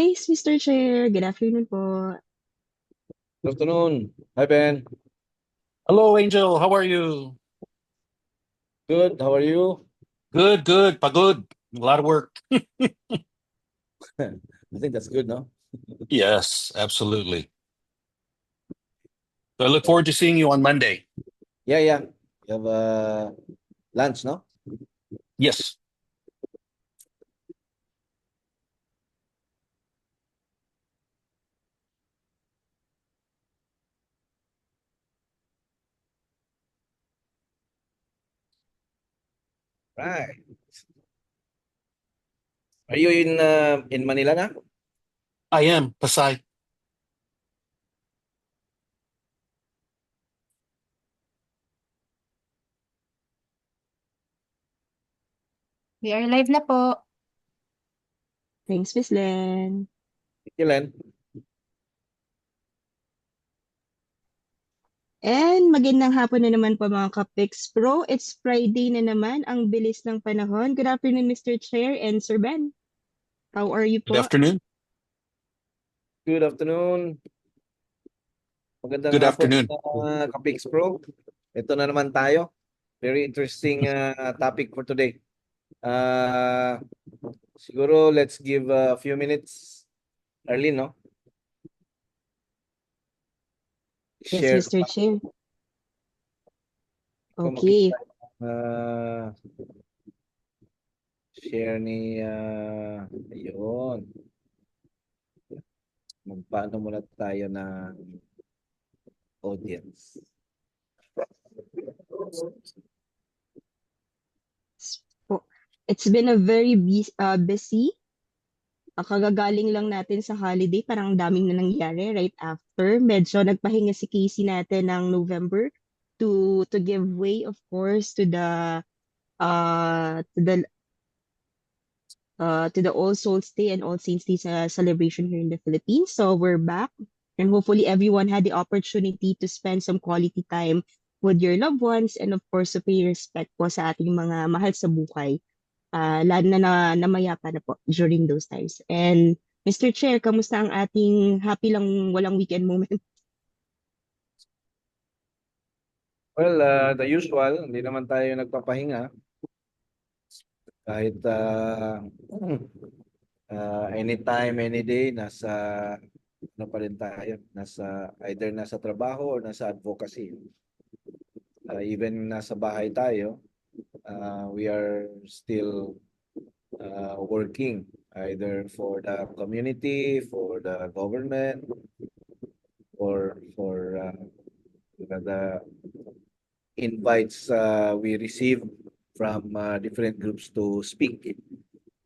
Thanks, Mr. Chair. Good afternoon po. Good afternoon. Hi, Ben. Hello, Angel. How are you? Good. How are you? Good, good. Pagod. A lot of work. I think that's good, no? Yes, absolutely. So I look forward to seeing you on Monday. Yeah, yeah. You have lunch, no? Yes. Right. Are you in Manila na? I am, Pasay. We are live na po. Thanks, Miss Len. Ilan? And magandang hapon na naman po mga Kapix Pro. It's Friday na naman. Ang bilis ng panahon. Good afternoon, Mr. Chair and Sir Ben. How are you Good po? afternoon. Good afternoon. Magandang Good hapon, afternoon. Kapix Pro. Ito na naman tayo. Very interesting topic for today. Siguro let's give a few minutes early, no? Yes, Share Mr. Chair. kung Okay. share ni ayun. Magpaano muna tayo ng audience. It's been a very busy. Kagagaling lang natin sa holiday. Parang ang daming na nangyari right after. Medyo nagpahinga si Casey natin ng November to give way, of course, to the uh to the to the All Souls Day and All Saints Day celebration here in the Philippines. So we're back, and hopefully everyone had the opportunity to spend some quality time with your loved ones, and of course to pay respect po sa ating mga mahal sa buhay. Lalo na namayapa na po during those times. And Mr. Chair, kamusta ang ating happy lang walang weekend moment? Well, the usual, hindi naman tayo nagpapahinga. Kahit anytime, any day, nasa ano pa rin tayo, either nasa trabaho or nasa advocacy. Even nasa bahay tayo, we are still working either for the community, for the government, or for the invites we receive from different groups to speak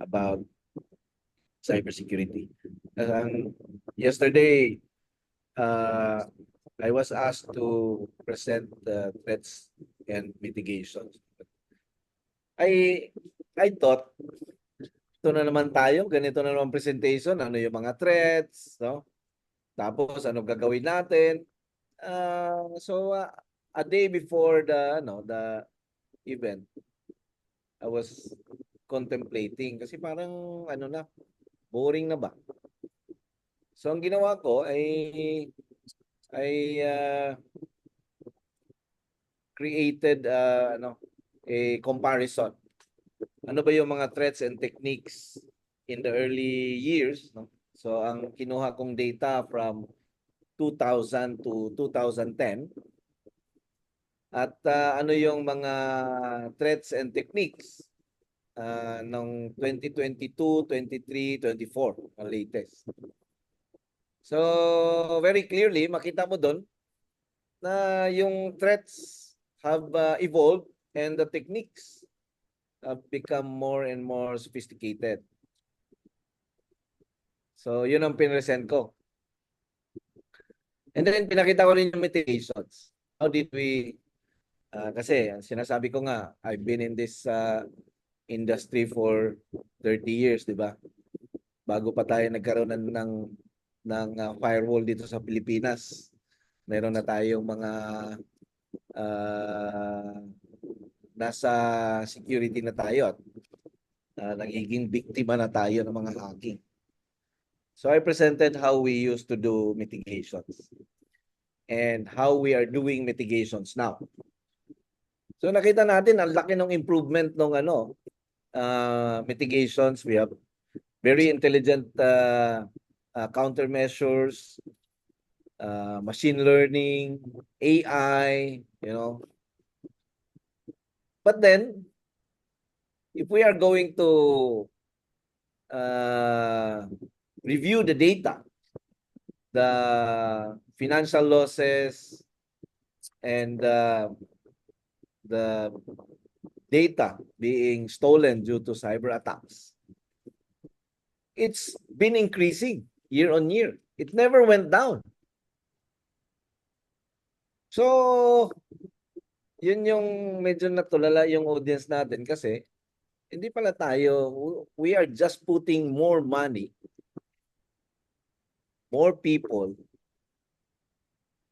about cybersecurity. Yesterday, I was asked to present the threats and mitigations. I thought, ito na naman tayo, ganito na naman presentation, ano yung mga threats, no? Tapos, ano gagawin natin? A day before the event, I was contemplating kasi parang ano na, boring na ba? So ang ginawa ko ay created a comparison. Ano ba yung mga threats and techniques in the early years, no? So ang kinuha kong data from 2000 to 2010 at ano yung mga threats and techniques ng 2022, 23, 24 ang latest. So very clearly makita mo doon na yung threats have evolved and the techniques have become more and more sophisticated. So yun ang pinresent ko. And then pinakita ko rin yung mitigations. How did we kasi sinasabi ko nga, I've been in this industry for 30 years, di ba? Bago pa tayo nagkaroon ng firewall dito sa Pilipinas, meron na tayong mga nasa security na tayo at nagiging biktima na tayo ng mga hacking. So I presented how we used to do mitigations and how we are doing mitigations now. So nakita natin ang laki ng improvement ng mitigations. We have very intelligent countermeasures, machine learning, AI, But then, if we are going to review the data, the financial losses, and the data being stolen due to cyber attacks, it's been increasing year on year. It never went down. So, yun yung medyo natulala yung audience natin kasi hindi pala tayo, we are just putting more money, more people,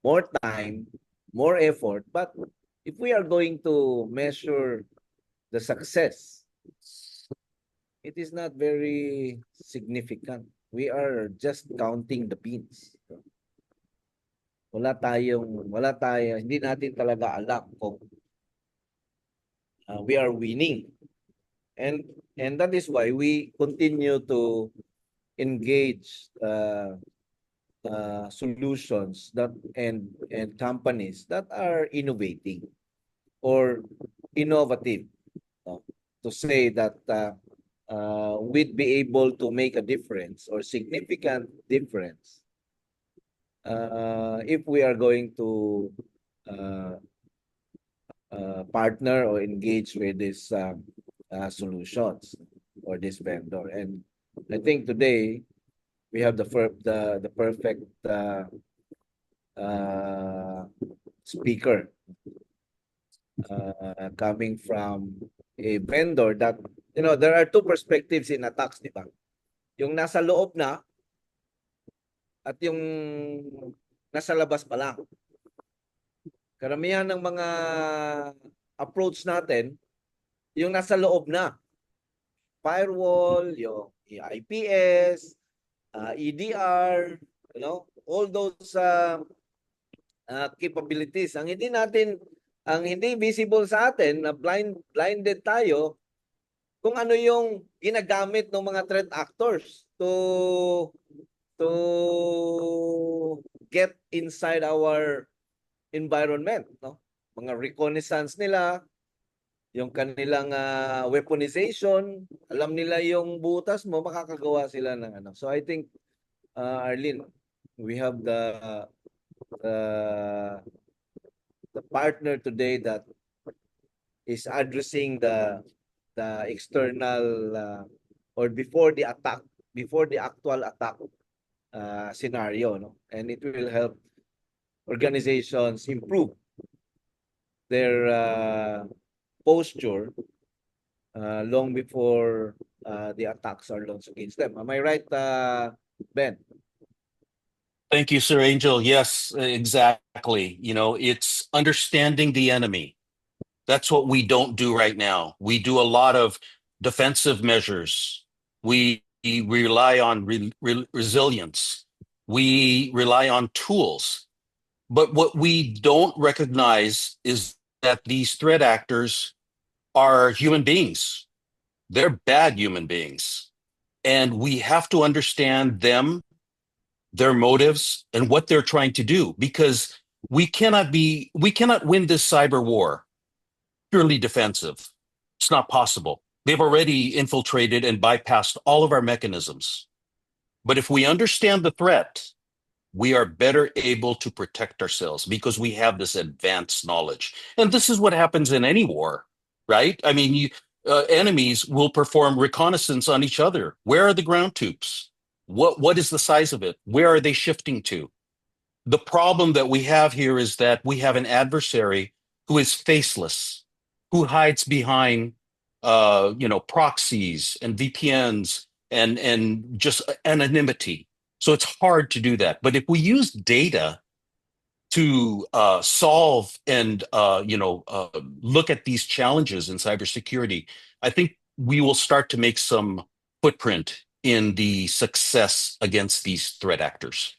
more time, more effort. But if we are going to measure the success, it is not very significant. We are just counting the pins. Wala tayo, hindi natin talaga alam kung we are winning. And that is why we continue to engage solutions that and companies that are innovating or innovative, to say that we'd be able to make a difference or significant difference if we are going to partner or engage with these solutions or this vendor. And I think today we have the perfect speaker coming from a vendor that, there are two perspectives in attacks, di ba? Yung nasa loob na at yung nasa labas pa lang. Karamihan ng mga approach natin, yung nasa loob na. Firewall, yung IPS, EDR, all those capabilities. Ang hindi visible sa atin, na blinded tayo, kung ano yung ginagamit ng mga threat actors to get inside our environment, mga reconnaissance nila, yung kanilang weaponization, alam nila yung butas mo, makakagawa sila ng So I think, Arlene, we have the partner today that is addressing the external or before the actual attack scenario, and it will help organizations improve their posture long before the attacks are launched against them. Am I right, Ben? Thank you, Sir Angel. Yes, exactly. It's understanding the enemy. That's what we don't do right now. We do a lot of defensive measures. We rely on resilience. We rely on tools. But what we don't recognize is that these threat actors are human beings. They're bad human beings. And we have to understand them, their motives, and what they're trying to do, because we cannot win this cyber war purely defensive. It's not possible. They've already infiltrated and bypassed all of our mechanisms. But if we understand the threat, we are better able to protect ourselves because we have this advanced knowledge. And this is what happens in any war, right? I mean, enemies will perform reconnaissance on each other. Where are the ground troops? What is the size of it? Where are they shifting to? The problem that we have here is that we have an adversary who is faceless, who hides behind proxies and VPNs and just anonymity. So it's hard to do that. But if we use data to solve and look at these challenges in cybersecurity, I think we will start to make some footprint in the success against these threat actors.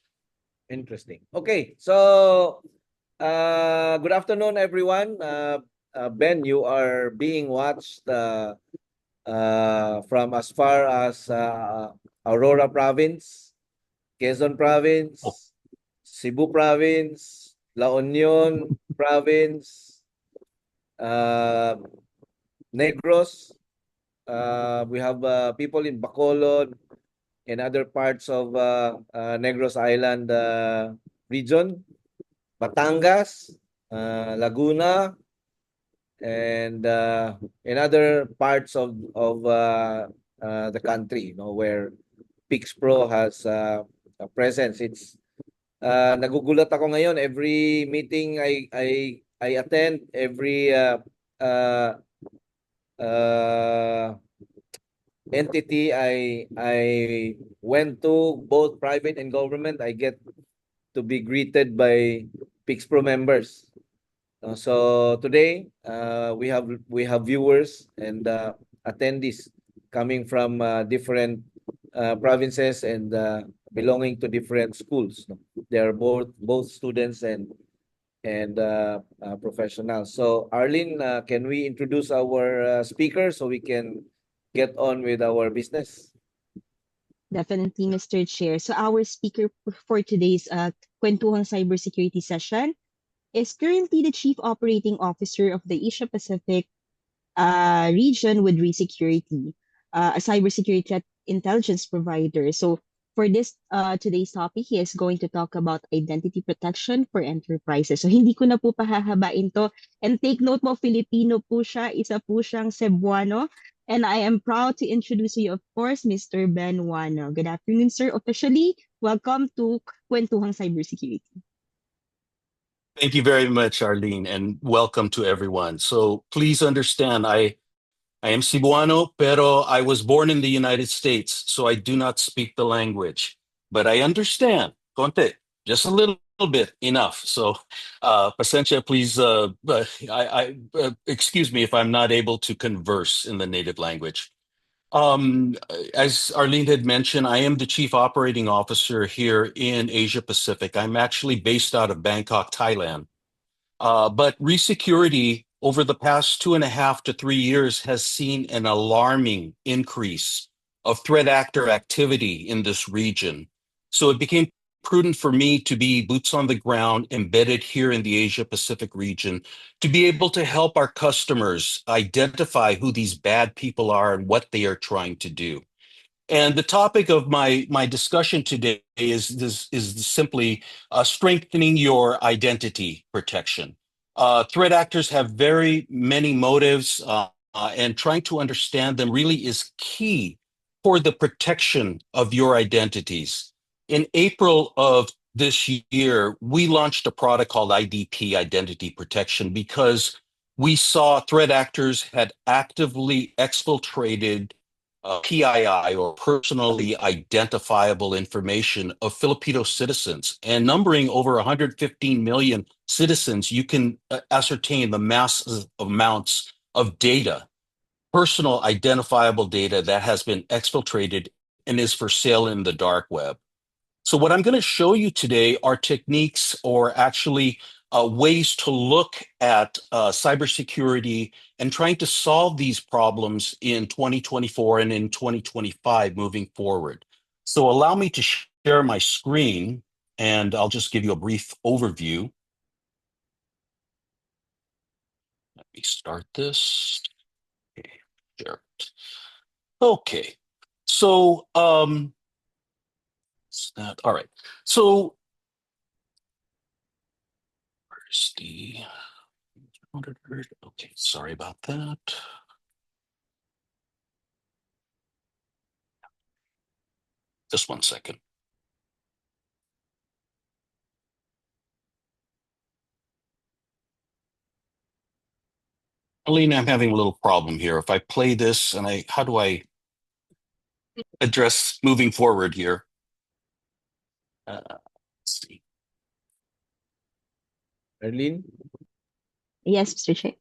Interesting. Okay, so good afternoon, everyone. Ben, you are being watched from as far as Aurora Province, Quezon Oh, Province, Cebu Province, La Union Province, uh, Negros. We have people in Bacolod and other parts of Negros Island region, Batangas, Laguna, and in other parts of the country, where Pix Pro has a presence. It's nagugulat ako ngayon every meeting I attend, every uh, uh, entity I went to, both private and government, I get to be greeted by Pix Pro members. So today we have viewers and attendees coming from different provinces and belonging to different schools. No? They are both students and professionals. So Arlene, can we introduce our speaker so we can get on with our business? Definitely, Mr. Chair. So our speaker for today's Kwentuhang Cybersecurity session is currently the Chief Operating Officer of the Asia Pacific region with Resecurity, a cybersecurity threat intelligence provider. So for this today's topic, he is going to talk about identity protection for enterprises. So hindi ko na po pahahabain to. And take note mo, Filipino po siya, isa po siyang Cebuano. And I am proud to introduce you, of course, Mr. Ben Wano. Good afternoon, sir. Officially, welcome to Kwentuhang Cybersecurity. thank you very much, Arlene, and welcome to everyone. So please understand, I am Cebuano, pero I was born in the United States, so I do not speak the language. But I understand, konti, just a little bit, enough. So, pasensya, please, excuse me if I'm not able to converse in the native language. As Arlene had mentioned, I am the Chief Operating Officer here in Asia Pacific. I'm actually based out of Bangkok, Thailand. But resecurity over the past 2.5 to 3 years has seen an alarming increase of threat actor activity in this region. So it became prudent for me to be boots on the ground, embedded here in the Asia Pacific region, to be able to help our customers identify who these bad people are and what they are trying to do. And the topic of my discussion today is simply strengthening your identity protection. Threat actors have very many motives, and trying to understand them really is key for the protection of your identities. In April of this year, we launched a product called IDP, Identity Protection, because we saw threat actors had actively exfiltrated PII, or personally identifiable information, of Filipino citizens. And numbering over 115 million citizens, you can ascertain the massive amounts of data, personal identifiable data, that has been exfiltrated and is for sale in the dark web. So what I'm going to show you today are techniques, or actually ways to look at cybersecurity and trying to solve these problems in 2024 and in 2025 moving forward. So allow me to share my screen, and I'll just give you a brief overview. Let me start this. Okay, share it. Okay, so all right. So where's the okay, sorry about that. Just 1 second. Alina, I'm having a little problem here. If I play this and how do I address moving forward here? Let's see. Arlene? Yes, Mr. Chair.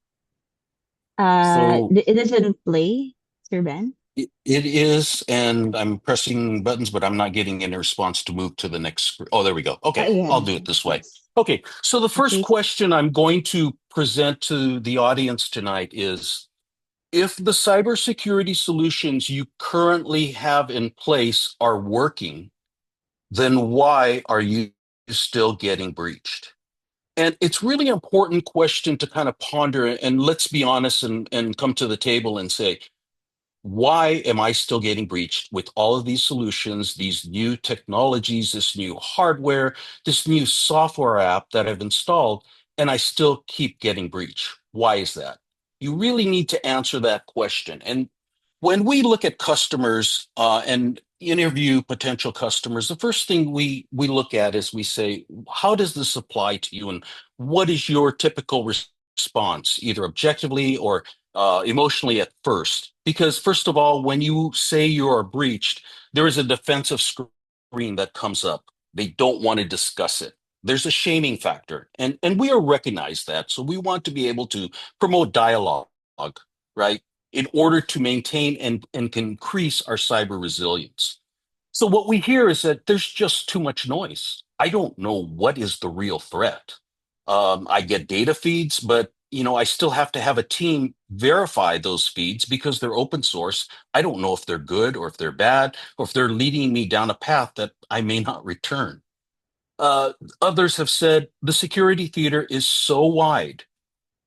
So It doesn't play, Sir Ben? It is, and I'm pressing buttons, but I'm not getting any response to move to the next. Oh, there we go. Okay, I'll Yeah, do it this way. yes. Okay, so the first Okay. question I'm going to present to the audience tonight is, if the cybersecurity solutions you currently have in place are working, then why are you still getting breached? And it's really an important question to kind of ponder, and let's be honest and come to the table and say, why am I still getting breached with all of these solutions, these new technologies, this new hardware, this new software app that I've installed, and I still keep getting breached? Why is that? You really need to answer that question. And when we look at customers and interview potential customers, the first thing we look at is we say, how does this apply to you? And what is your typical response, either objectively or emotionally at first? Because first of all, when you say you are breached, there is a defensive screen that comes up. They don't want to discuss it. There's a shaming factor, and we recognize that. So we want to be able to promote dialogue, right, in order to maintain and increase our cyber resilience. So what we hear is that there's just too much noise. I don't know what is the real threat. I get data feeds, but I still have to have a team verify those feeds because they're open source. I don't know if they're good or if they're bad or if they're leading me down a path that I may not return. Others have said the security theater is so wide.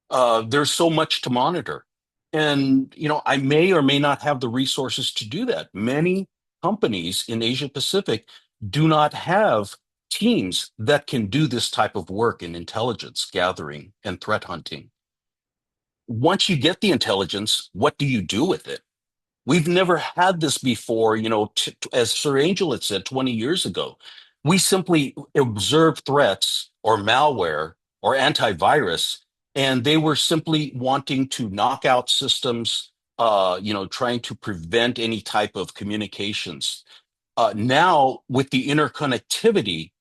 There's so much to monitor. And, I may or may not have the resources to do that. Many companies in Asia Pacific do not have teams that can do this type of work in intelligence gathering and threat hunting. Once you get the intelligence, what do you do with it? We've never had this before, as Sir Angel had said 20 years ago. We simply observed threats or malware or antivirus, and they were simply wanting to knock out systems, trying to prevent any type of communications. Now, with the interconnectivity,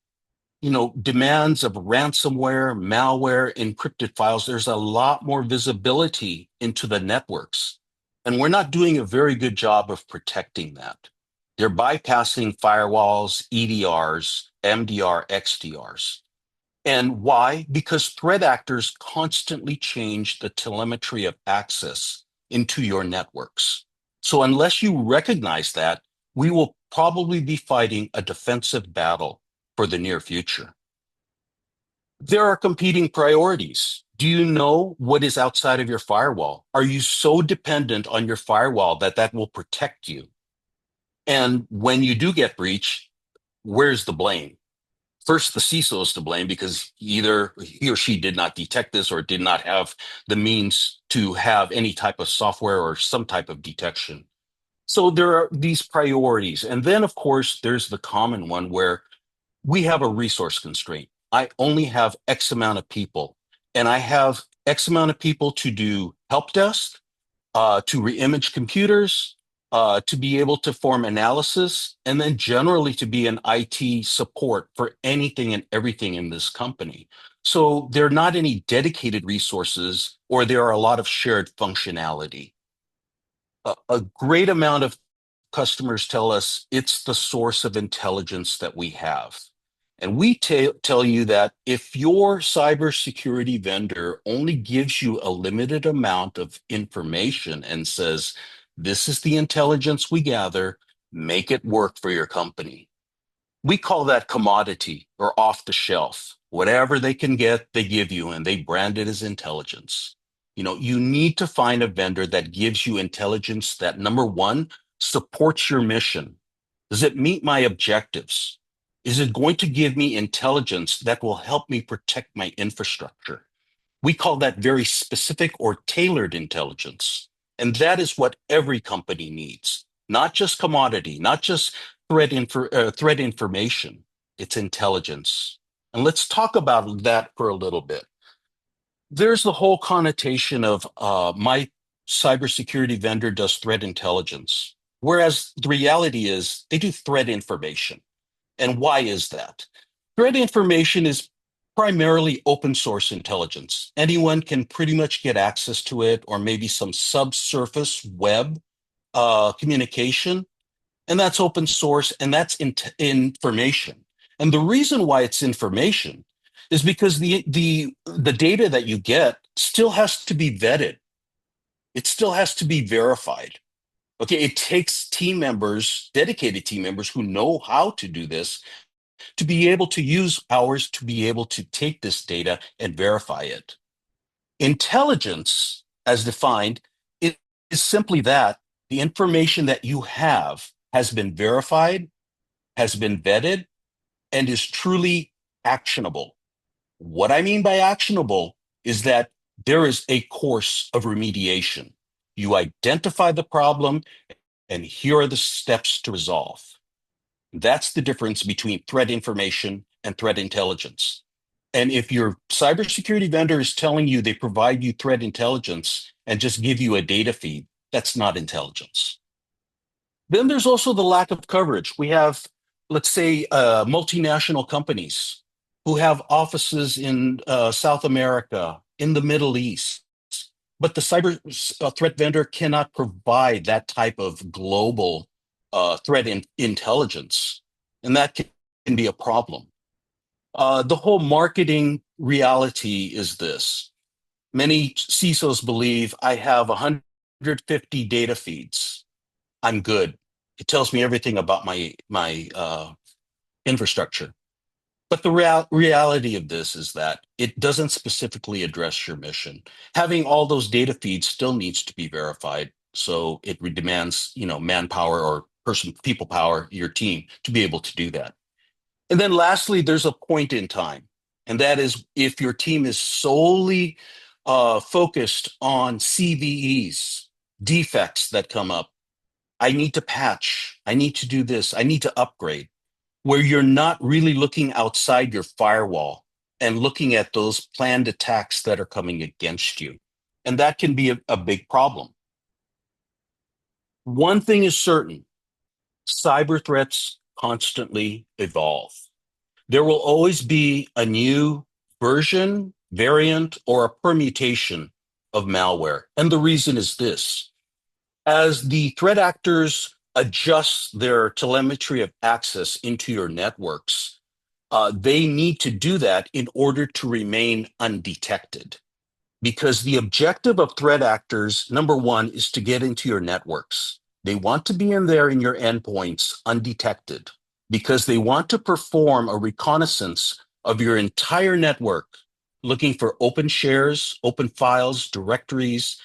demands of ransomware, malware, encrypted files, there's a lot more visibility into the networks. And we're not doing a very good job of protecting that. They're bypassing firewalls, EDRs, MDR, XDRs. And why? Because threat actors constantly change the telemetry of access into your networks. So unless you recognize that, we will probably be fighting a defensive battle for the near future. There are competing priorities. Do you know what is outside of your firewall? Are you so dependent on your firewall that that will protect you? And when you do get breached, where's the blame? First, the CISO is to blame because either he or she did not detect this or did not have the means to have any type of software or some type of detection. So there are these priorities. And then, of course, there's the common one where we have a resource constraint. I only have X amount of people, and I have X amount of people to do help desk, to reimage computers, to be able to form analysis, and then generally to be an IT support for anything and everything in this company. So there are not any dedicated resources, or there are a lot of shared functionality. A great amount of customers tell us it's the source of intelligence that we have. And we tell you that if your cybersecurity vendor only gives you a limited amount of information and says, this is the intelligence we gather, make it work for your company. We call that commodity or off the shelf. Whatever they can get, they give you, and they brand it as intelligence. You need to find a vendor that gives you intelligence that, number one, supports your mission. Does it meet my objectives? Is it going to give me intelligence that will help me protect my infrastructure? We call that very specific or tailored intelligence. And that is what every company needs, not just commodity, not just threat information. It's intelligence. And let's talk about that for a little bit. There's the whole connotation of my cybersecurity vendor does threat intelligence, whereas the reality is they do threat information. And why is that? Threat information is primarily open source intelligence. Anyone can pretty much get access to it, or maybe some subsurface web communication, and that's open source, and that's information. And the reason why it's information is because the data that you get still has to be vetted. It still has to be verified. Okay, it takes team members, dedicated team members who know how to do this, to be able to use ours to be able to take this data and verify it. Intelligence, as defined, is simply that the information that you have has been verified, has been vetted, and is truly actionable. What I mean by actionable is that there is a course of remediation. You identify the problem, and here are the steps to resolve. That's the difference between threat information and threat intelligence. And if your cybersecurity vendor is telling you they provide you threat intelligence and just give you a data feed, that's not intelligence. Then there's also the lack of coverage. We have, let's say, multinational companies who have offices in South America, in the Middle East, but the cyber threat vendor cannot provide that type of global threat intelligence, and that can be a problem. The whole marketing reality is this. Many CISOs believe I have 150 data feeds. I'm good. It tells me everything about my infrastructure. But the reality of this is that it doesn't specifically address your mission. Having all those data feeds still needs to be verified, so it demands, manpower or people power, your team, to be able to do that. And then lastly, there's a point in time, and that is if your team is solely focused on CVEs, defects that come up. I need to patch. I need to do this. I need to upgrade, where you're not really looking outside your firewall and looking at those planned attacks that are coming against you. And that can be a big problem. One thing is certain, cyber threats constantly evolve. There will always be a new version, variant, or a permutation of malware. And the reason is this. As the threat actors adjust their telemetry of access into your networks, they need to do that in order to remain undetected. Because the objective of threat actors, number one, is to get into your networks. They want to be in there in your endpoints undetected because they want to perform a reconnaissance of your entire network, looking for open shares, open files, directories,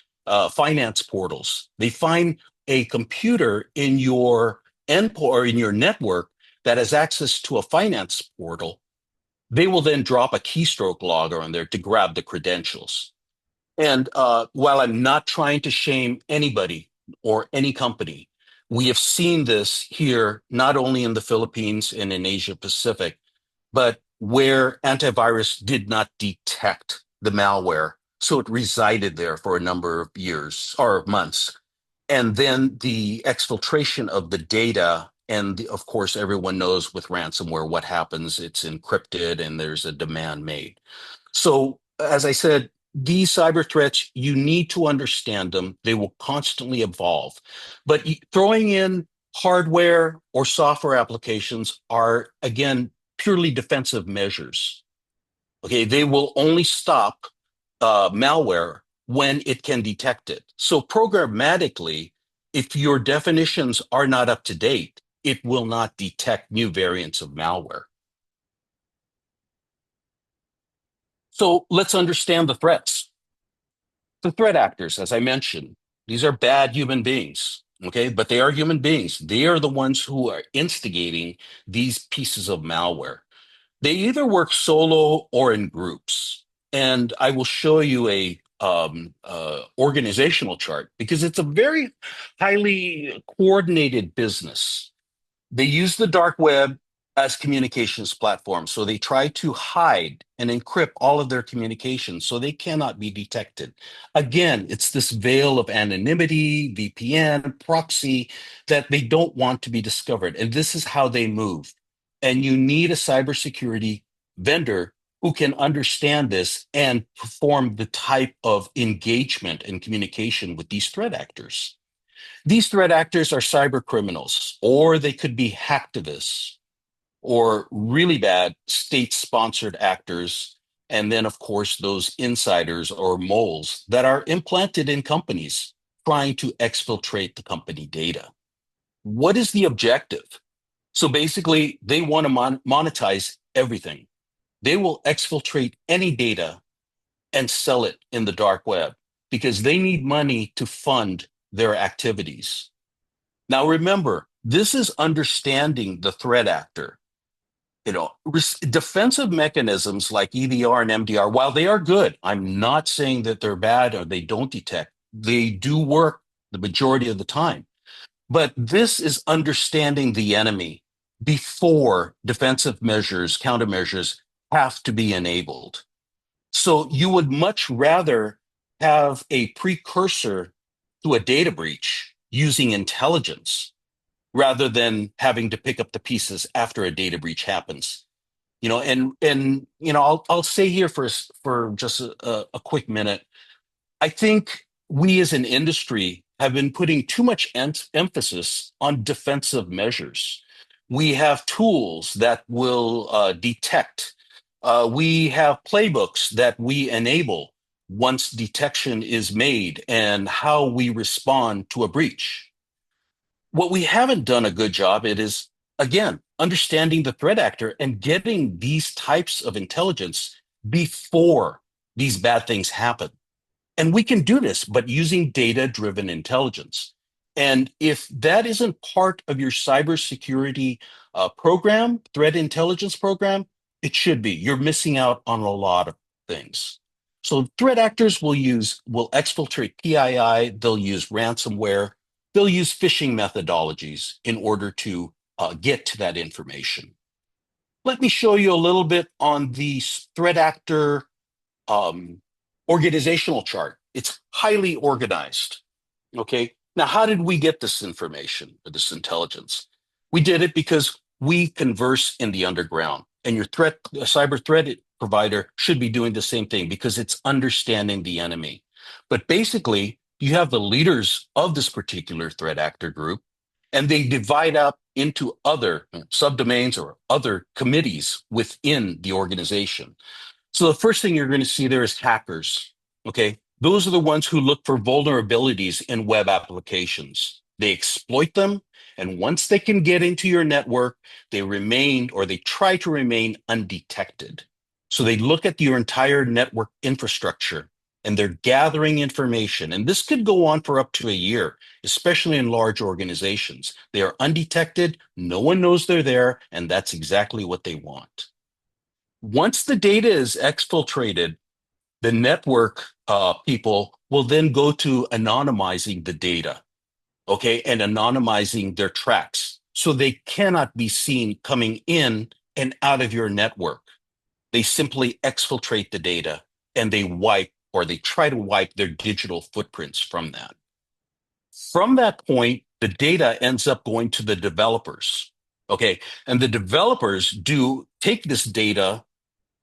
finance portals. They find a computer in your endpoint or in your network that has access to a finance portal. They will then drop a keystroke logger on there to grab the credentials. And while I'm not trying to shame anybody or any company, we have seen this here, not only in the Philippines and in Asia Pacific, but where antivirus did not detect the malware. So it resided there for a number of years or months. And then the exfiltration of the data. And of course, everyone knows with ransomware what happens. It's encrypted and there's a demand made. So, as I said, these cyber threats, you need to understand them. They will constantly evolve. But throwing in hardware or software applications are, again, purely defensive measures. Okay, they will only stop malware when it can detect it. So programmatically, if your definitions are not up to date, it will not detect new variants of malware. So let's understand the threats. The threat actors, as I mentioned, these are bad human beings, okay? But they are human beings. They are the ones who are instigating these pieces of malware. They either work solo or in groups. And I will show you a organizational chart because it's a very highly coordinated business. They use the dark web as communications platforms. So they try to hide and encrypt all of their communications so they cannot be detected. Again, it's this veil of anonymity, VPN, proxy, that they don't want to be discovered. And this is how they move. And you need a cybersecurity vendor who can understand this and perform the type of engagement and communication with these threat actors. These threat actors are cyber criminals, or they could be hacktivists, or really bad state-sponsored actors, and then, of course, those insiders or moles that are implanted in companies trying to exfiltrate the company data. What is the objective? So basically, they want to monetize everything. They will exfiltrate any data and sell it in the dark web because they need money to fund their activities. Now, remember, this is understanding the threat actor. Defensive mechanisms like EDR and MDR, while they are good, I'm not saying that they're bad or they don't detect. They do work the majority of the time. But this is understanding the enemy before defensive measures, countermeasures have to be enabled. So you would much rather have a precursor to a data breach using intelligence rather than having to pick up the pieces after a data breach happens. I'll say here for just a quick minute. I think we as an industry have been putting too much emphasis on defensive measures. We have tools that will detect. We have playbooks that we enable once detection is made and how we respond to a breach. What we haven't done a good job at is, again, understanding the threat actor and getting these types of intelligence before these bad things happen. And we can do this, but using data-driven intelligence. And if that isn't part of your cybersecurity program, threat intelligence program, it should be. You're missing out on a lot of things. So threat actors will exfiltrate PII, they'll use ransomware, they'll use phishing methodologies in order to get to that information. Let me show you a little bit on the threat actor organizational chart. It's highly organized. Okay. Now, how did we get this information or this intelligence? We did it because we converse in the underground, and your cyber threat provider should be doing the same thing because it's understanding the enemy. But basically, you have the leaders of this particular threat actor group, and they divide up into other subdomains or other committees within the organization. So the first thing you're going to see there is hackers. Okay. Those are the ones who look for vulnerabilities in web applications. They exploit them. And once they can get into your network, they try to remain undetected. So they look at your entire network infrastructure and they're gathering information. And this could go on for up to a year, especially in large organizations. They are undetected. No one knows they're there. And that's exactly what they want. Once the data is exfiltrated, the network people will then go to anonymizing the data, okay, and anonymizing their tracks. So they cannot be seen coming in and out of your network. They simply exfiltrate the data and they try to wipe their digital footprints from that. From that point, the data ends up going to the developers, okay, and the developers take this data,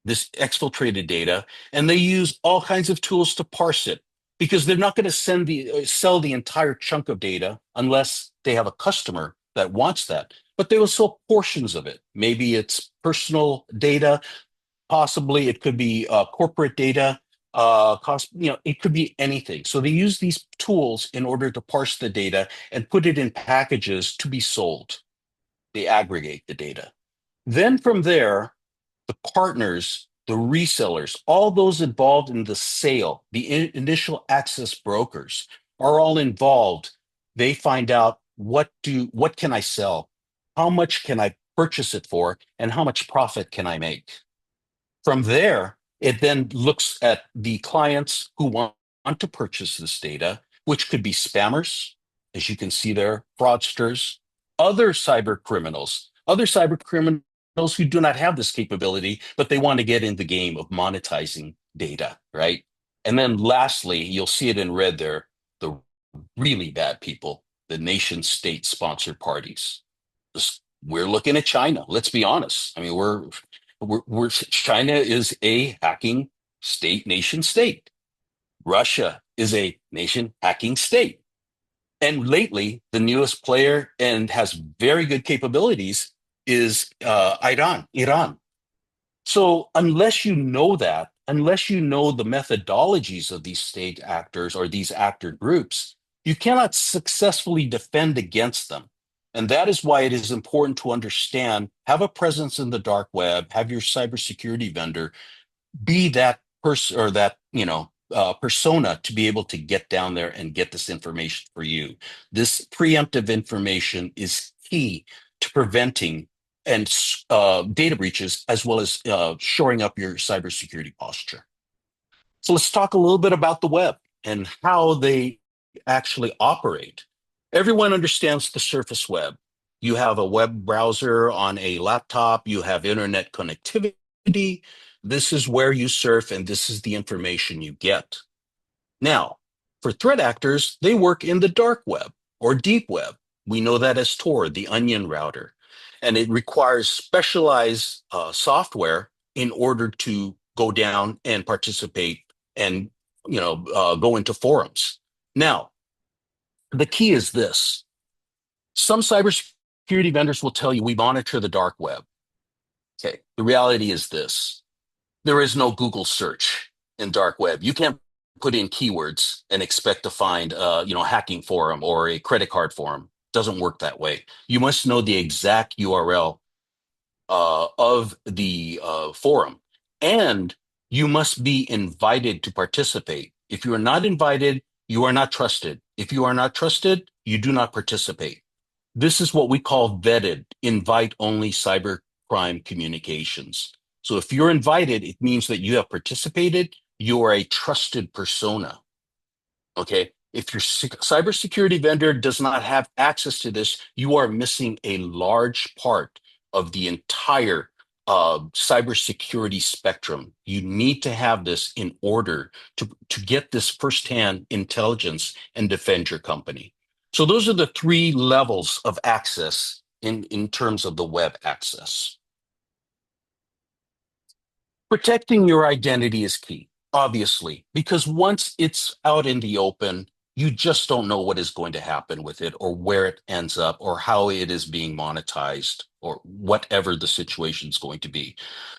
this exfiltrated data, and they use all kinds of tools to parse it because they're not going to sell the entire chunk of data unless they have a customer that wants that. But they will sell portions of it. Maybe it's personal data, possibly it could be corporate data. It could be anything. So they use these tools in order to parse the data and put it in packages to be sold. They aggregate the data. Then from there, the partners, the resellers, all those involved in the sale, the initial access brokers are all involved. They find out what can I sell? How much can I purchase it for? And how much profit can I make? From there, it then looks at the clients who want to purchase this data, which could be spammers, as you can see there, fraudsters, other cyber criminals who do not have this capability, but they want to get in the game of monetizing data, right? And then lastly, you'll see it in red there, the really bad people, the nation state sponsored parties. We're looking at China. Let's be honest. I mean, China is a hacking nation state. Russia is a nation hacking state. And lately, the newest player and has very good capabilities is Iran. So unless you know that, unless you know the methodologies of these state actors or these actor groups, you cannot successfully defend against them. And that is why it is important to understand, have a presence in the dark web, have your cybersecurity vendor be that person or that persona to be able to get down there and get this information for you. This preemptive information is key to preventing and data breaches, as well as shoring up your cybersecurity posture. So let's talk a little bit about the web and how they actually operate. Everyone understands the surface web. You have a web browser on a laptop, you have internet connectivity. This is where you surf, and this is the information you get. Now, for threat actors, they work in the dark web or deep web. We know that as Tor, the onion router, and it requires specialized software in order to go down and participate and go into forums. Now, the key is this. Some cybersecurity vendors will tell you we monitor the dark web. Okay, the reality is this. There is no Google search in dark web. You can't put in keywords and expect to find hacking forum or a credit card forum. Doesn't work that way. You must know the exact URL of the forum, and you must be invited to participate. If you are not invited, you are not trusted. If you are not trusted, you do not participate. This is what we call vetted, invite-only cybercrime communications. So if you're invited, it means that you have participated, you are a trusted persona. Okay. If your cybersecurity vendor does not have access to this, you are missing a large part of the entire cybersecurity spectrum. You need to have this in order to get this firsthand intelligence and defend your company. So those are the three levels of access in terms of the web access. Protecting your identity is key, obviously, because once it's out in the open, you just don't know what is going to happen with it or where it ends up or how it is being monetized or whatever the situation is going to be.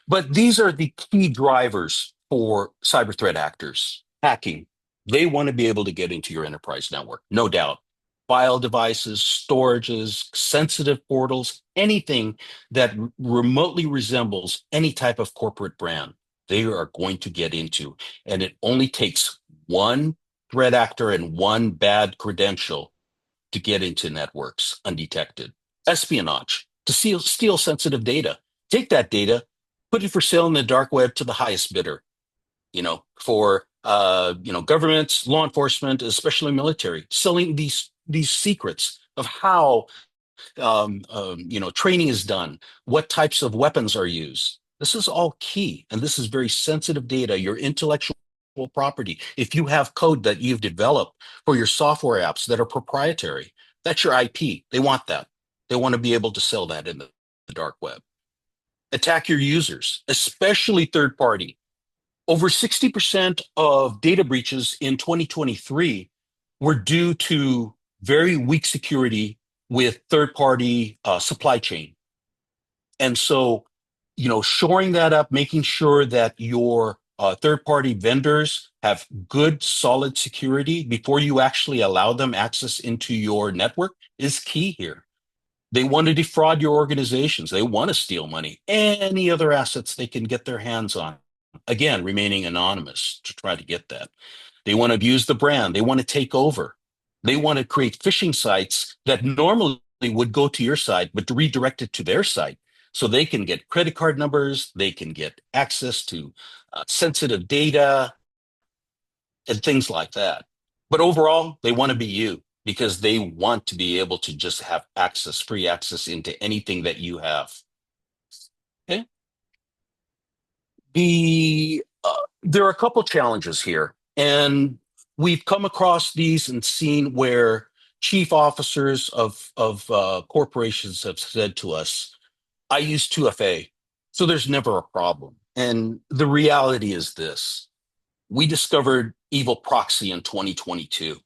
But these are the key drivers for cyber threat actors. Hacking, they want to be able to get into your enterprise network, no doubt. File devices, storages, sensitive portals, anything that remotely resembles any type of corporate brand, they are going to get into. And it only takes one threat actor and one bad credential to get into networks undetected. Espionage, to steal sensitive data. Take that data, put it for sale in the dark web to the highest bidder, for governments, law enforcement, especially military, selling these secrets of how training is done, what types of weapons are used. This is all key, and this is very sensitive data, your intellectual property. If you have code that you've developed for your software apps that are proprietary, that's your IP. They want that. They want to be able to sell that in the dark web. Attack your users, especially third party. Over 60% of data breaches in 2023 were due to very weak security with third-party supply chain. And so, shoring that up, making sure that your third-party vendors have good, solid security before you actually allow them access into your network is key here. They want to defraud your organizations. They want to steal money, any other assets they can get their hands on. Again, remaining anonymous to try to get that. They want to abuse the brand. They want to take over. They want to create phishing sites that normally would go to your site, but redirect it to their site so they can get credit card numbers, they can get access to sensitive data and things like that. But overall, they want to be you because they want to be able to just have access, free access into anything that you have. Okay. There are a couple challenges here, and we've come across these and seen where chief officers of corporations have said to us, I use 2FA, so there's never a problem. And the reality is this. We discovered evil proxy in 2022.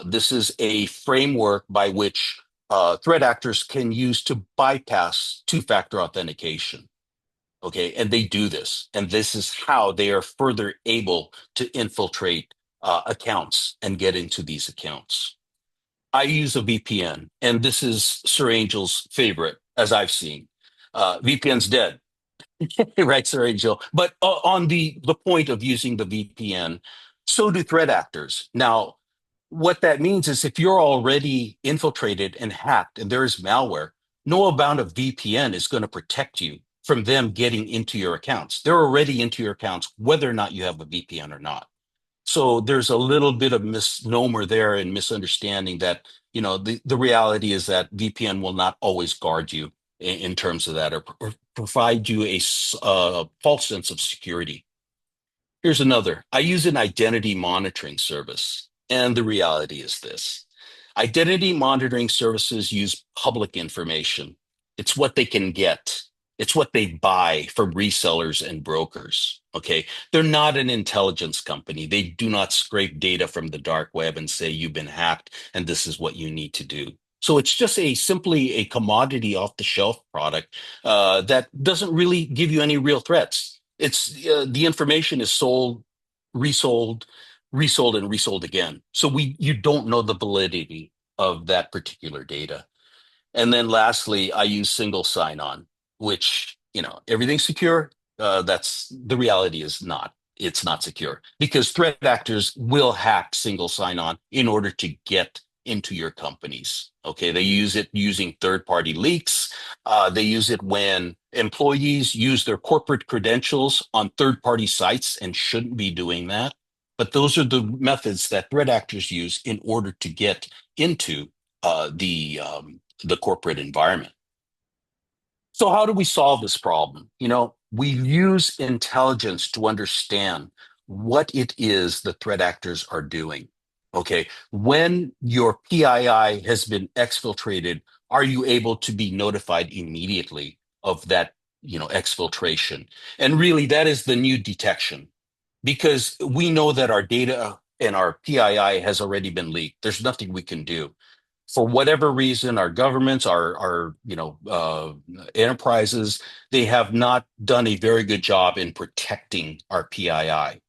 This is a framework by which threat actors can use to bypass two-factor authentication. Okay, and they do this, and this is how they are further able to infiltrate accounts and get into these accounts. I use a VPN, and this is Sir Angel's favorite, as I've seen. VPN's dead, right, Sir Angel? But on the point of using the VPN, so do threat actors. Now, what that means is if you're already infiltrated and hacked and there is malware, no amount of VPN is going to protect you from them getting into your accounts. They're already into your accounts, whether or not you have a VPN or not. So there's a little bit of misnomer there and misunderstanding that, the reality is that VPN will not always guard you in terms of that or provide you a false sense of security. Here's another. I use an identity monitoring service. And the reality is this. Identity monitoring services use public information. It's what they can get. It's what they buy from resellers and brokers. Okay. They're not an intelligence company. They do not scrape data from the dark web and say you've been hacked and this is what you need to do. So it's just simply a commodity off the shelf product that doesn't really give you any real threats. It's the information is sold, resold, resold, and resold again. So you don't know the validity of that particular data. And then lastly, I use single sign-on, which, everything's secure. That's the reality is not. It's not secure because threat actors will hack single sign-on in order to get into your companies. Okay, they use it using third-party leaks. They use it when employees use their corporate credentials on third-party sites and shouldn't be doing that. But those are the methods that threat actors use in order to get into the corporate environment. So how do we solve this problem? We use intelligence to understand what it is the threat actors are doing. Okay. When your PII has been exfiltrated, are you able to be notified immediately of that, exfiltration? And really that is the new detection because we know that our data and our PII has already been leaked. There's nothing we can do for whatever reason, our governments, our enterprises, they have not done a very good job in protecting our PII.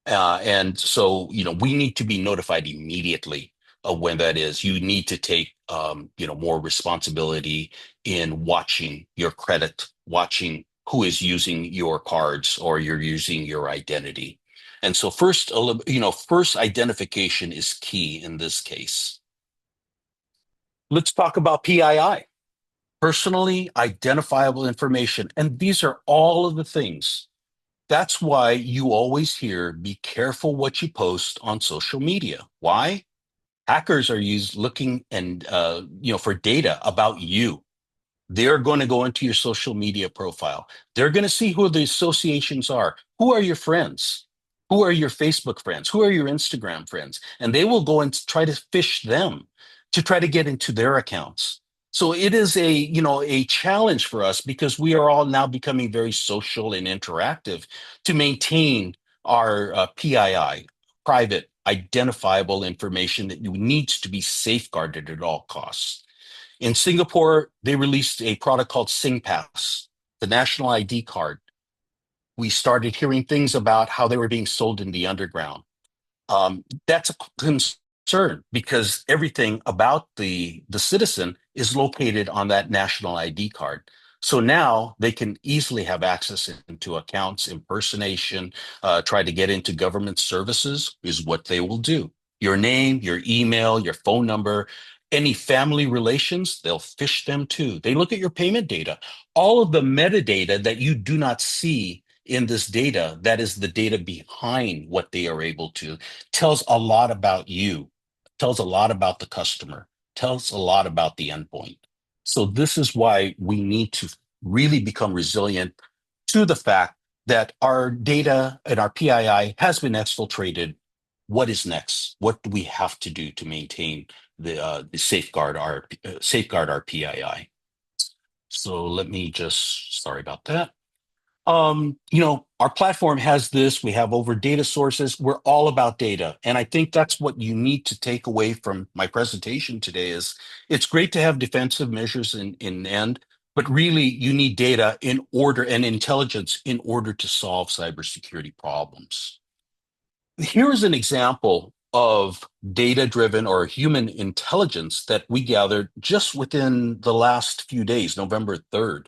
And so, we need to be notified immediately of when that is. You need to take, more responsibility in watching your credit, watching who is using your cards or you're using your identity. And so first identification is key in this case. Let's talk about PII, personally identifiable information. And these are all of the things. That's why you always hear be careful what you post on social media. Why? Hackers are looking and for data about you. They're going to go into your social media profile. They're going to see who the associations are. Who are your friends? Who are your Facebook friends? Who are your Instagram friends? And they will go and try to fish them to try to get into their accounts. So it is a challenge for us because we are all now becoming very social and interactive to maintain our PII, private identifiable information that needs to be safeguarded at all costs. In Singapore, they released a product called SingPass, the national ID card. We started hearing things about how they were being sold in the underground. That's a concern because everything about the citizen is located on that national ID card. So now they can easily have access into accounts, impersonation, try to get into government services is what they will do. Your name, your email, your phone number, any family relations, they'll fish them too. They look at your payment data, all of the metadata that you do not see in this data, that is the data behind what they are able to, tells a lot about you, tells a lot about the customer, tells a lot about the endpoint. So this is why we need to really become resilient to the fact that our data and our PII has been exfiltrated. What is next? What do we have to do to maintain the safeguard our PII? So let me just, sorry about that. Our platform has this, we have over data sources. We're all about data. And I think that's what you need to take away from my presentation today is it's great to have defensive measures in end, but really you need data in order and intelligence in order to solve cybersecurity problems. Here is an example of data-driven or human intelligence that we gathered just within the last few days, November 3rd.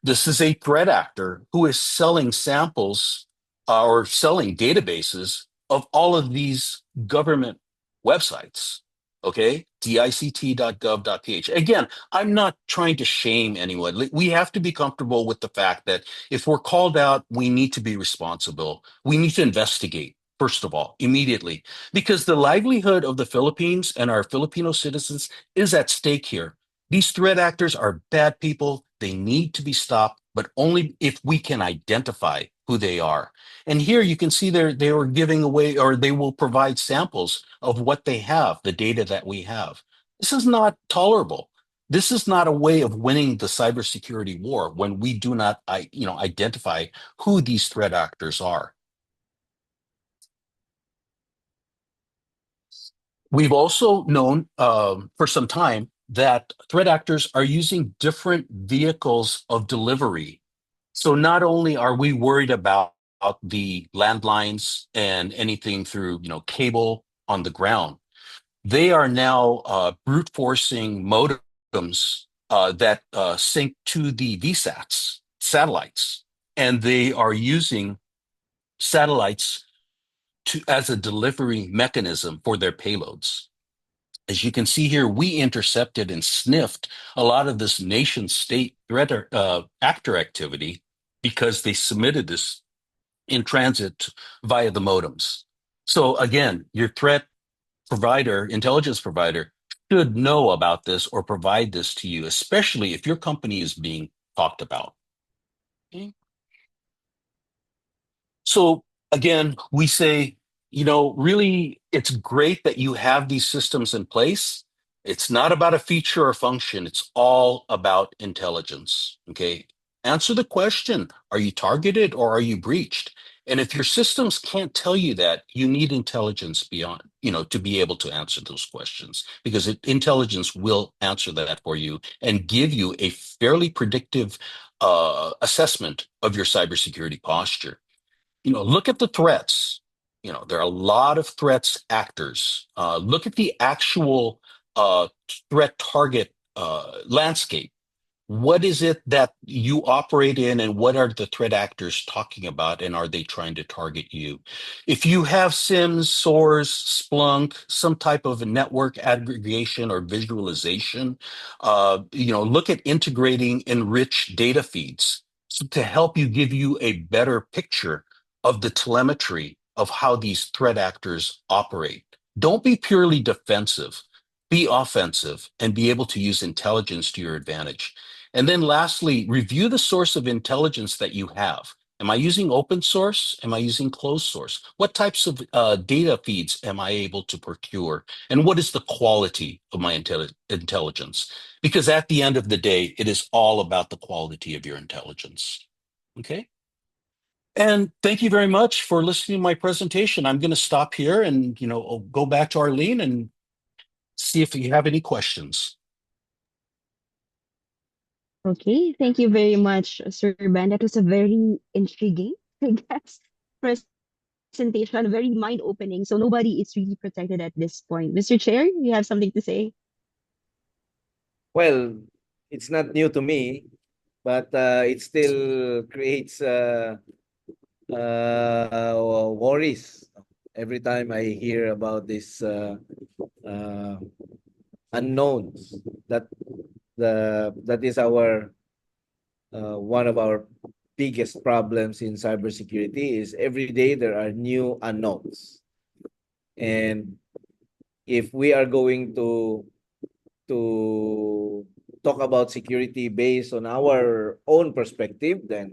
This is a threat actor who is selling samples or selling databases of all of these government websites. Okay, dict.gov.ph. Again, I'm not trying to shame anyone. We have to be comfortable with the fact that if we're called out, we need to be responsible. We need to investigate, first of all, immediately, because the livelihood of the Philippines and our Filipino citizens is at stake here. These threat actors are bad people. They need to be stopped, but only if we can identify who they are. And here you can see they were giving away, or they will provide samples of what they have, the data that we have. This is not tolerable. This is not a way of winning the cybersecurity war when we do not, identify who these threat actors are. We've also known for some time that threat actors are using different vehicles of delivery. So not only are we worried about the landlines and anything through, cable on the ground, they are now brute forcing modems that sync to the VSATs satellites, and they are using satellites as a delivery mechanism for their payloads. As you can see here, we intercepted and sniffed a lot of this nation state threat actor activity because they submitted this in transit via the modems. So again, your threat provider, intelligence provider, should know about this or provide this to you, especially if your company is being talked about. Okay. So again, we say, really, it's great that you have these systems in place. It's not about a feature or function. It's all about intelligence. Okay. Answer the question, are you targeted or are you breached? And if your systems can't tell you that, you need intelligence beyond, to be able to answer those questions because intelligence will answer that for you and give you a fairly predictive assessment of your cybersecurity posture. Look at the threats. There are a lot of threats actors. Look at the actual threat target landscape. What is it that you operate in, and what are the threat actors talking about, and are they trying to target you? If you have SIMs, SOARs, Splunk, some type of a network aggregation or visualization, look at integrating enriched data feeds to help give you a better picture of the telemetry of how these threat actors operate. Don't be purely defensive. Be offensive and be able to use intelligence to your advantage. And then lastly, review the source of intelligence that you have. Am I using open source? Am I using closed source? What types of data feeds am I able to procure? And what is the quality of my intelligence? Because at the end of the day, it is all about the quality of your intelligence. Okay. And thank you very much for listening to my presentation. I'm going to stop here and, I'll go back to Arlene and see if you have any questions. Okay, thank you very much, Sir Ben. That was a very intriguing, I guess, presentation, very mind-opening. So nobody is really protected at this point. Mr. Chair, you have something to say? Well, it's not new to me, but it still creates worries every time I hear about this uh, unknowns. That is our one of our biggest problems in cybersecurity is every day there are new unknowns. And if we are going to talk about security based on our own perspective, then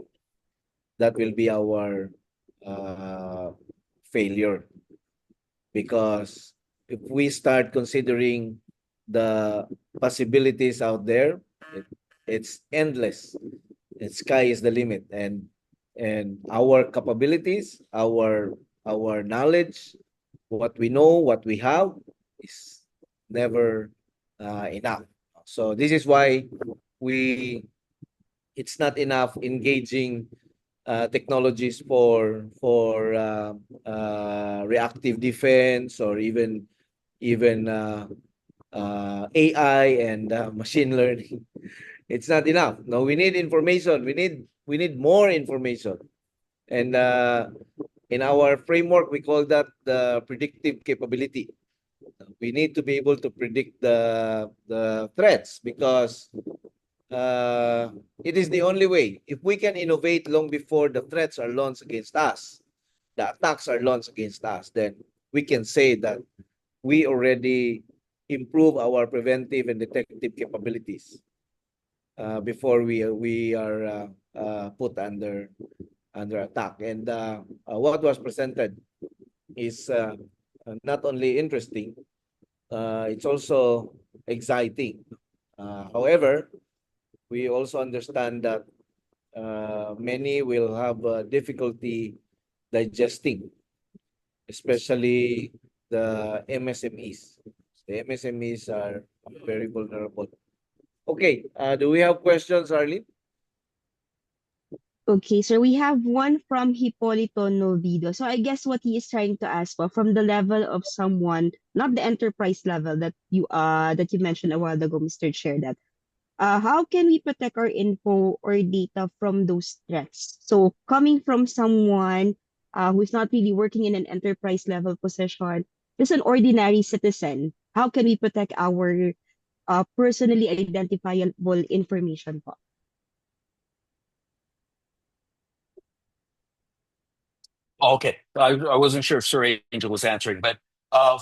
that will be our failure. Because if we start considering the possibilities out there, it's endless. The sky is the limit, and and our capabilities, our knowledge, what we know, what we have is never enough. So this is why we it's not enough engaging technologies for reactive defense or even AI and machine learning. It's not enough. No, we need information. We need more information. And in our framework, we call that the predictive capability. We need to be able to predict the threats because it is the only way. If we can innovate long before the threats are launched against us, the attacks are launched against us, then we can say that we already improve our preventive and detective capabilities before we are put under attack. And what was presented is not only interesting, it's also exciting. However, we also understand that many will have difficulty digesting, especially the MSMEs. The MSMEs are very vulnerable. Okay, do we have questions, Arlene? Okay, so we have one from Hipolito Novido. So I guess what he is trying to ask for from the level of someone, not the enterprise level that you mentioned a while ago, Mr. Chair, that how can we protect our info or data from those threats? So coming from someone who's not really working in an enterprise level position, just an ordinary citizen, how can we protect our personally identifiable information po? Okay, I wasn't sure if Sir Angel was answering, but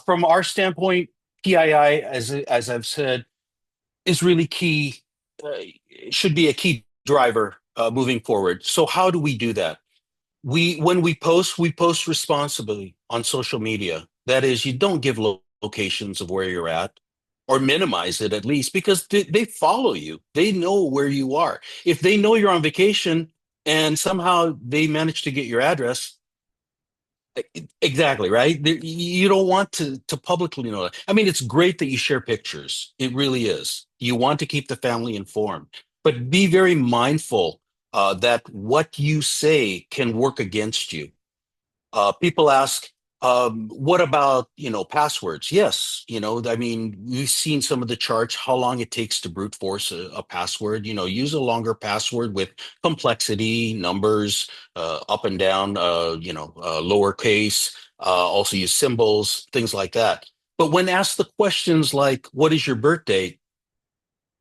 from our standpoint, PII, as I've said, is really key. Should be a key driver moving forward. So how do we do that? When we post responsibly on social media. That is, you don't give locations of where you're at, or minimize it at least, because they follow you. They know where you are. If they know you're on vacation and somehow they manage to get your address, exactly, right? You don't want to publicly know that. I mean, it's great that you share pictures. It really is. You want to keep the family informed, but be very mindful that what you say can work against you. People ask, what about, passwords? Yes, I mean, we've seen some of the charts, how long it takes to brute force a password. Use a longer password with complexity, numbers, up and down, lowercase, also use symbols, things like that. But when asked the questions like, what is your birthday?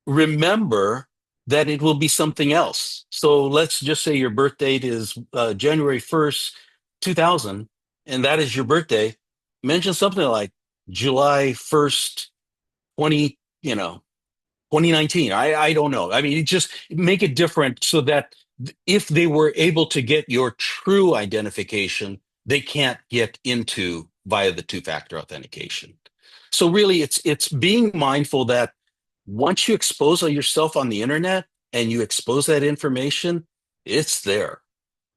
Remember that it will be something else. So let's just say your birth date is January 1st, 2000, and that is your birthday. Mention something like July 1st, 20, 2019. I don't know. I mean, just make it different so that if they were able to get your true identification, they can't get into via the two-factor authentication. So really, it's being mindful that once you expose yourself on the internet and you expose that information, it's there.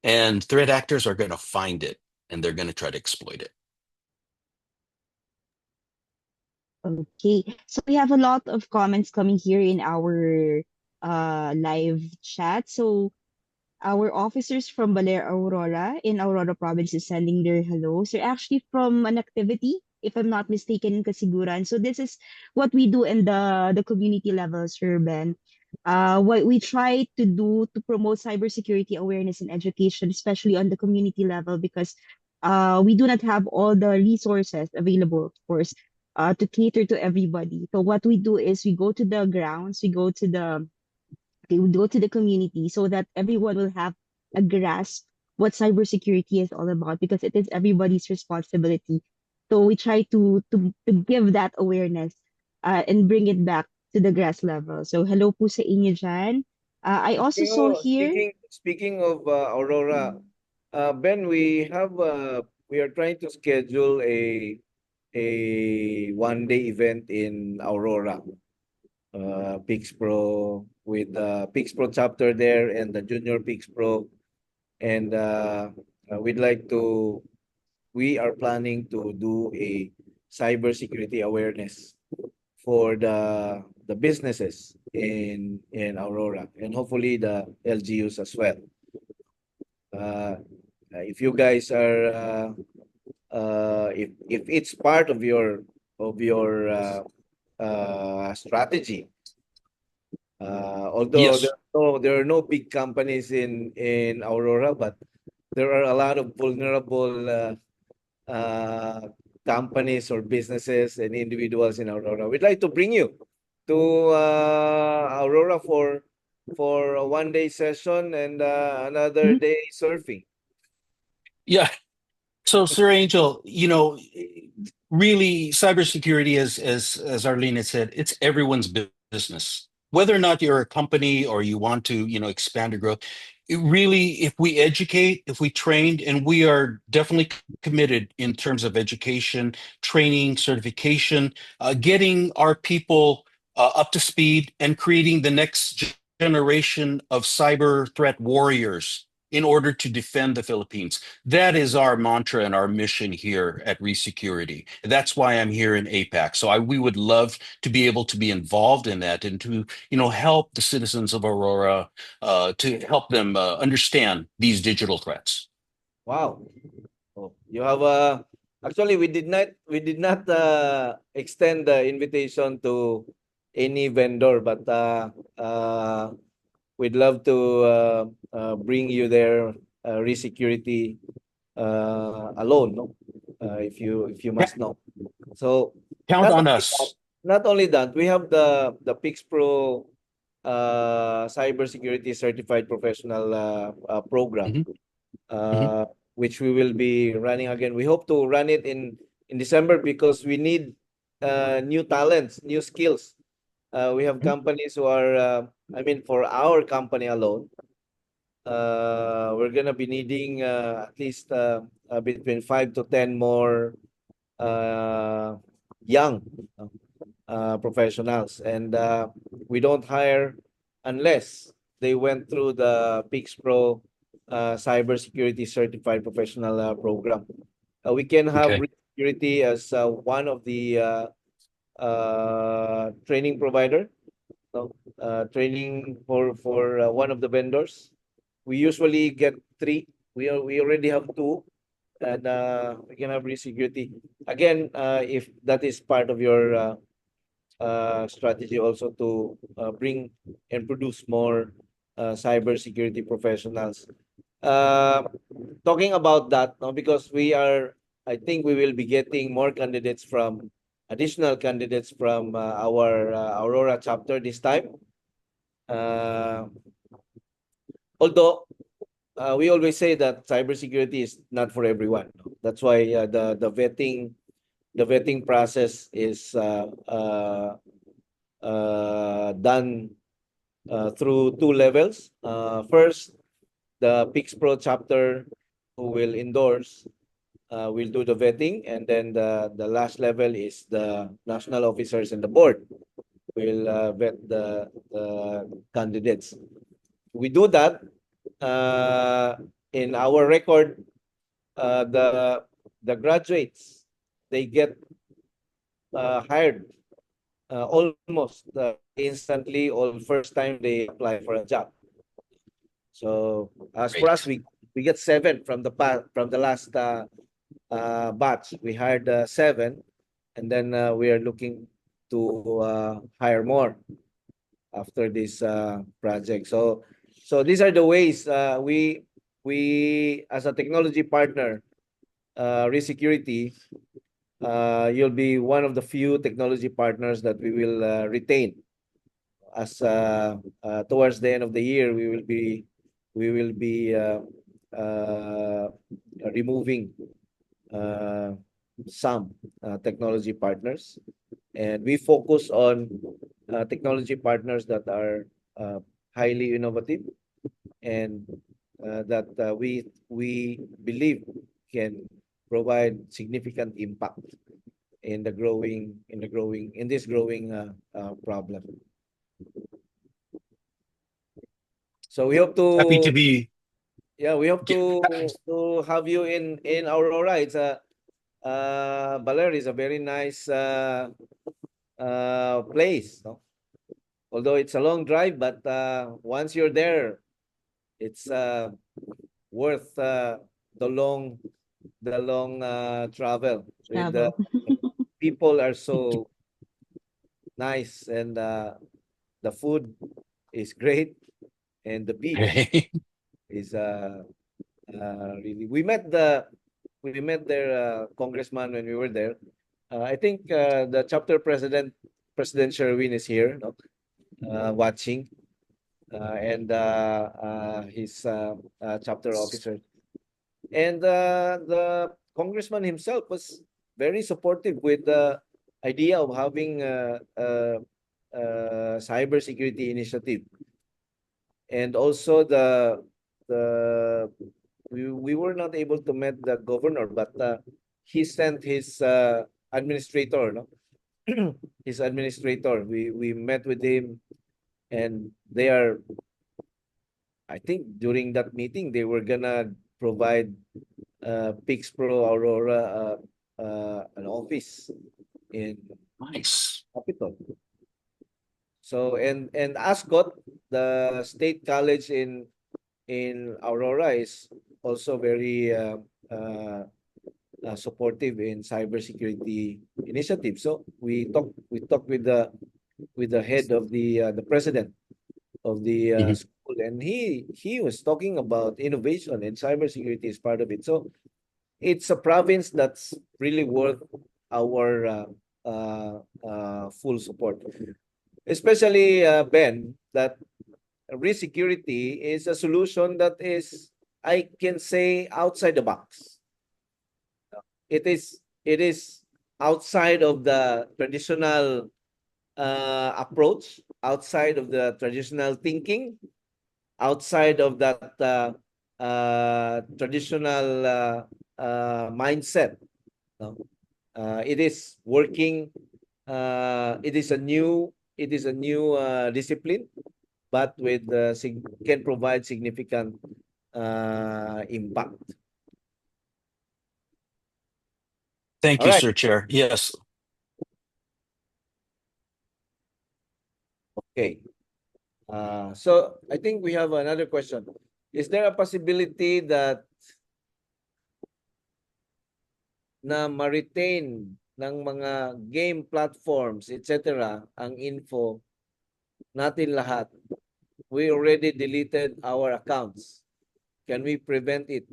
And threat actors are going to find it and they're going to try to exploit it. Okay, so we have a lot of comments coming here in our live chat. So our officers from Baler Aurora in Aurora province is sending their hellos. They're actually from an activity, if I'm not mistaken, in Kasiguran. So this is what we do in the community level, Sir Ben. What we try to do to promote cybersecurity awareness and education, especially on the community level, because we do not have all the resources available, of course, to cater to everybody. So what we do is we go to the grounds, they would go to the community so that everyone will have a grasp what cybersecurity is all about because it is everybody's responsibility. So we try to give that awareness and bring it back to the grass level. So hello po sa inyo dyan. I also saw here. Speaking of Aurora, Ben, we are trying to schedule a one-day event in Aurora. Pix Pro with Pix Pro chapter there and the Junior Pix Pro. and we'd like to. We are planning to do a cybersecurity awareness for the businesses in Aurora, and hopefully the LGUs as well. If you guys are if it's part of your strategy, although Yes. there are no big companies in Aurora, but there are a lot of vulnerable uh, companies or businesses and individuals in Aurora. We'd like to bring you to Aurora for a 1 day session and another Mhm. day surfing. Yeah. So, Sir Angel, really, cybersecurity, as Arlene had said, it's everyone's business. Whether or not you're a company or you want to, expand or grow, it really, if we educate, if we train, and we are definitely committed in terms of education, training, certification, getting our people up to speed, and creating the next generation of cyber threat warriors in order to defend the Philippines. That is our mantra and our mission here at Resecurity. That's why I'm here in APAC. So we would love to be able to be involved in that and to, help the citizens of Aurora, to help them understand these digital threats. Wow. Oh, you have actually we did not extend the invitation to any vendor, but we'd love to bring you there, Resecurity alone, no? If you Ca- must know. So Count not on only that, us. not only that, we have the Pix Pro cybersecurity certified professional program, Mhm, mhm, uh, which we will be running again. We hope to run it in December because we need new talents, new skills. We have mhm. companies who are, I mean, for our company alone, we're gonna be needing at least between 5 to 10 more uh, young professionals, and we don't hire unless they went through the Pix Pro cybersecurity certified professional program. We can have Okay. security as one of the training provider, no? Training for one of the vendors. We usually get three. We already have two, and we can have security again if that is part of your strategy also to bring and produce more cybersecurity professionals. Uh, Talking about that, no, because I think we will be getting more candidates from additional candidates from our Aurora chapter this time. Uh, Although we always say that cybersecurity is not for everyone. No? That's why the vetting process is done through two levels. First, the Pix Pro chapter who will endorse will do the vetting, and then the last level is the national officers and the board will vet the candidates. We do that in our record. The graduates, they get hired almost instantly or first time they apply for a job. So as for us, Great. we get seven from the last batch. We hired seven, and then we are looking to hire more after this project. So these are the ways we as a technology partner, Resecurity, you'll be one of the few technology partners that we will retain as towards the end of the year. We will be uh, removing uh, some technology partners, and we focus on technology partners that are highly innovative and that we believe can provide significant impact in this growing problem. So we hope Happy to to be. Yeah, we have to have you in Aurora. It's a Baler is a very nice place, no? Although it's a long drive, but once you're there, it's worth the long travel. With Travel. people are so nice, and the food is great, and the beach Okay. is really. We met their congressman when we were there. I think the chapter President Sherwin is here, no? Watching, and his chapter officer. And the congressman himself was very supportive with the idea of having a cybersecurity initiative. And also the we were not able to meet the governor, but he sent his administrator, no? His administrator. We met with him, and they are. I think during that meeting they were gonna provide Pix Pro Aurora an office in Nice. Capitol. So and Ascot, the state college in Aurora, is also very supportive in cybersecurity initiatives. So we talked with the head of the president of the Mhm. school, and he was talking about innovation, and cybersecurity is part of it. So it's a province that's really worth our full support, especially Ben, that risk security is a solution that is, I can say, outside the box. It is outside of the traditional approach, outside of the traditional thinking, outside of that traditional mindset. No? It is working. It is a new discipline, but with can provide significant impact. Thank All you, right. Sir Chair. Yes. Okay. So I think we have another question. Is there a possibility that na ma-retain ng mga game platforms, etc., ang info natin lahat? We already deleted our accounts. Can we prevent it?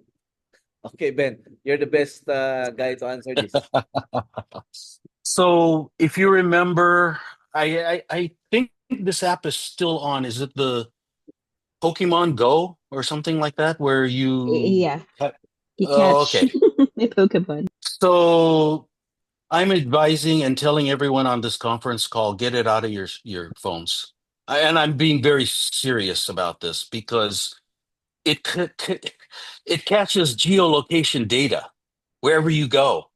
Okay, Ben, you're the best guy to answer this. So if you remember, I think this app is still on. Is it the Pokemon Go or something like that, where you? Yeah, you Oh, catch okay. my Pokemon. So I'm advising and telling everyone on this conference call, get it out of your phones. And I'm being very serious about this because it it catches geolocation data wherever you go.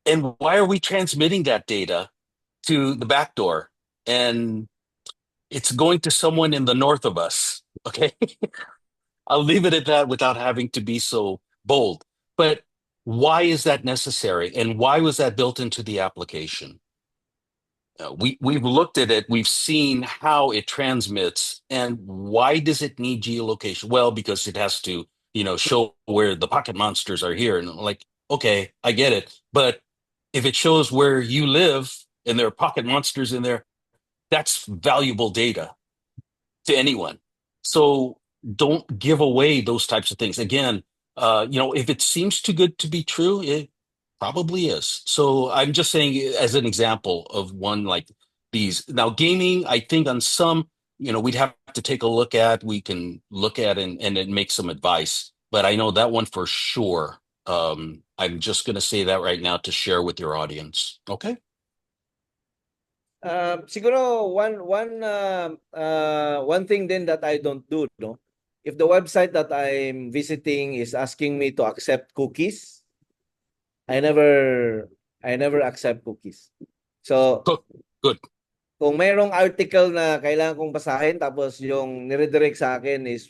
And why are we transmitting that data to the back door? And it's going to someone in the north of us. Okay. I'll leave it at that without having to be so bold. But why is that necessary? And why was that built into the application? We've looked at it, we've seen how it transmits, and why does it need geolocation? Well, because it has to, show where the pocket monsters are here. And I'm like, okay, I get it. But if it shows where you live and there are pocket monsters in there, that's valuable data to anyone. So don't give away those types of things. Again, if it seems too good to be true, it probably is. So I'm just saying as an example of one like these. Now, gaming, I think on some, we'd have to take a look at, we can look at and then make some advice. But I know that one for sure. I'm just going to say that right now to share with your audience. Okay. Siguro one thing then that I don't do, no? If the website that I'm visiting is asking me to accept cookies, I never accept cookies. So Good. Good. kung mayroong article na kailangan kong basahin tapos yung nire-direct sa akin is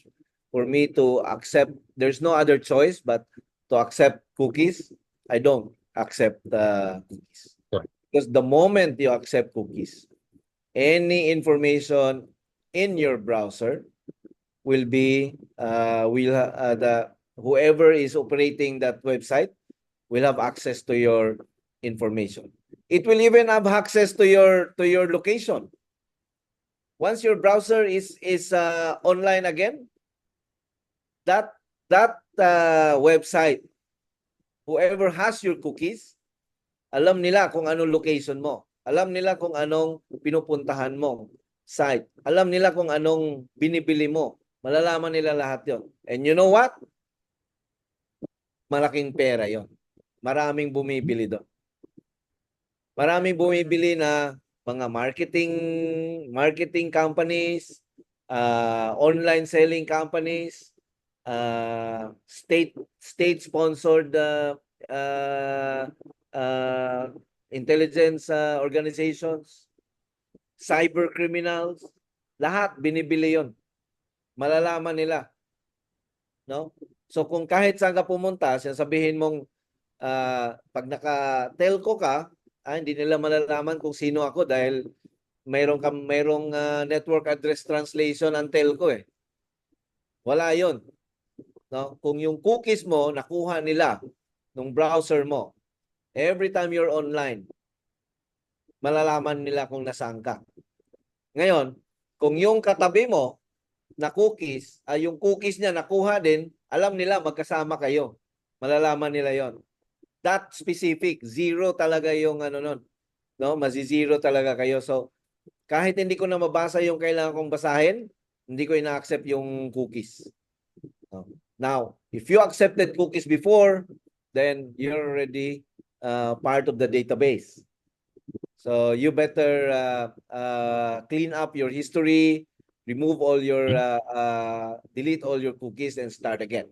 for me to accept. There's no other choice but to accept cookies. I don't accept cookies. Correct. Because the moment you accept cookies, any information in your browser will be the whoever is operating that website will have access to your information. It will even have access to your location. Once your browser is online again, that website, whoever has your cookies, alam nila kung anong location mo. Alam nila kung anong pinupuntahan mo site. Alam nila kung anong binibili mo. Malalaman nila lahat yon. And you know what? Malaking pera yon. Maraming bumibili doon. Maraming bumibili na mga marketing companies, online selling companies, state-sponsored intelligence organizations, cybercriminals, lahat binibili yon. Malalaman nila. No? So kung kahit saan ka pumunta, sabihin mong pag naka-telco ka, hindi nila malalaman kung sino ako dahil mayroong network address translation ang telco eh. Wala 'yon. No? Kung yung cookies mo nakuha nila nung browser mo, every time you're online, malalaman nila kung nasaan ka. Ngayon, kung yung katabi mo na cookies, yung cookies niya nakuha din, alam nila magkasama kayo. Malalaman nila 'yon. That specific, zero talaga yung nun. No? Mazi-zero talaga kayo. So, kahit hindi ko na mabasa yung kailangan kong basahin, hindi ko ina-accept yung cookies. No? Now, if you accepted cookies before, then you're already part of the database. So, you better clean up your history, remove all your, delete all your cookies and start again.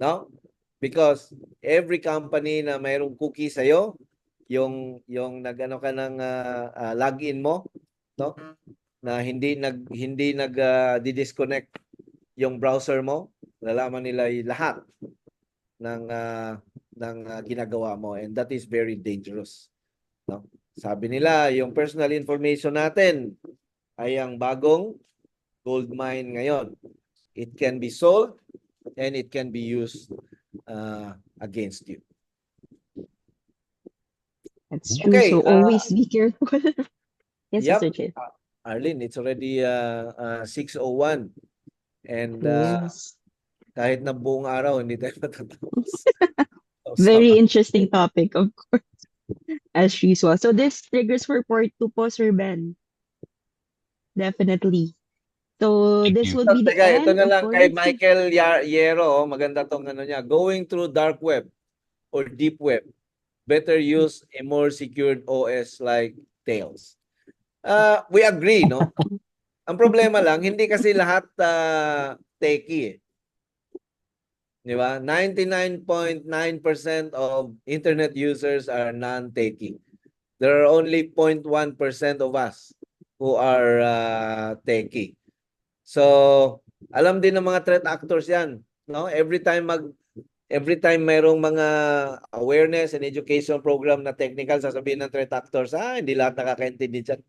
No? Because every company na mayroong cookie sa'yo, yung nag-ano ka ng login mo, no? Na hindi disconnect yung browser mo, nalalaman nila lahat ng ginagawa mo, and that is very dangerous. No? Sabi nila, yung personal information natin ay ang bagong gold mine ngayon. It can be sold and it can be used against you. That's true. Okay, So always be careful. Yes, Yep. Mr. Chair. Arlene, it's already 6:01 and Yes. kahit na buong araw hindi tayo matatapos. Very interesting topic, of course, as usual. So this triggers for part 2 po, Sir Ben. Definitely. So Thank this you. would be the Teka, ito end na of lang kay part 2. Michael Yero, maganda tong ano niya. Going through dark web or deep web, better use a more secured OS like Tails. We agree, no? Ang problema lang, hindi kasi lahat techie eh. Di ba? 99.9% of internet users are non-techie. There are only 0.1% of us who are techie. So, alam din ng mga threat actors 'yan, no? Every time mayroong mga awareness and education program na technical, sasabihin ng threat actors, hindi lahat nakakaintindi diyan.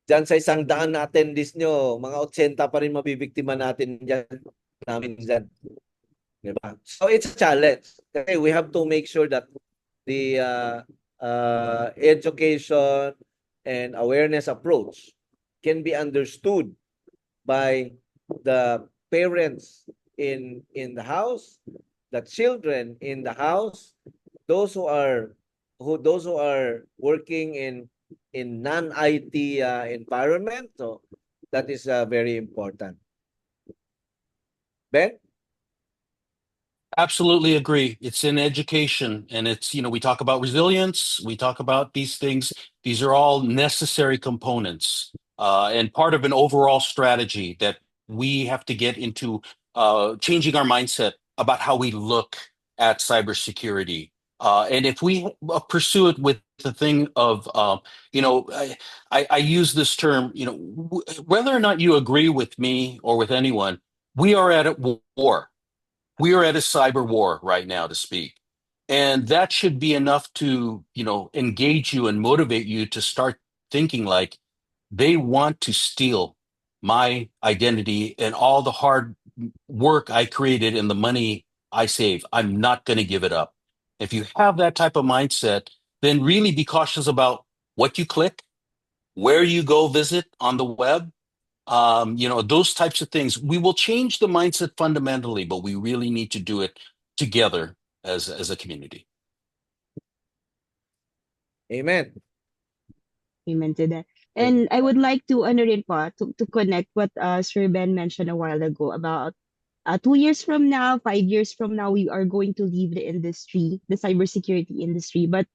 Diyan sa 100 na attendees nyo, mga 80 pa rin mabibiktima natin namin diyan. Diba? So it's a challenge. Kasi we have to make sure that the education and awareness approach can be understood by the parents in the house, the children in the house, those who are working in non-IT environment. So that is very important. Ben? Absolutely agree. It's in education, and it's, we talk about resilience, we talk about these things. These are all necessary components and part of an overall strategy that we have to get into changing our mindset about how we look at cybersecurity. And if we pursue it with the thing of, I use this term, whether or not you agree with me or with anyone, We are at a war. We are at a cyber war right now, to speak. And that should be enough to, engage you and motivate you to start thinking like they want to steal my identity and all the hard work I created and the money I save. I'm not going to give it up. If you have that type of mindset, then really be cautious about what you click, where you go visit on the web, those types of things. We will change the mindset fundamentally, but we really need to do it together as a community. Amen. Amen to that. And I would like to ano rin po, to connect what Sir Ben mentioned a while ago about 2 years from now, 5 years from now, we are going to leave the industry, the cybersecurity industry. But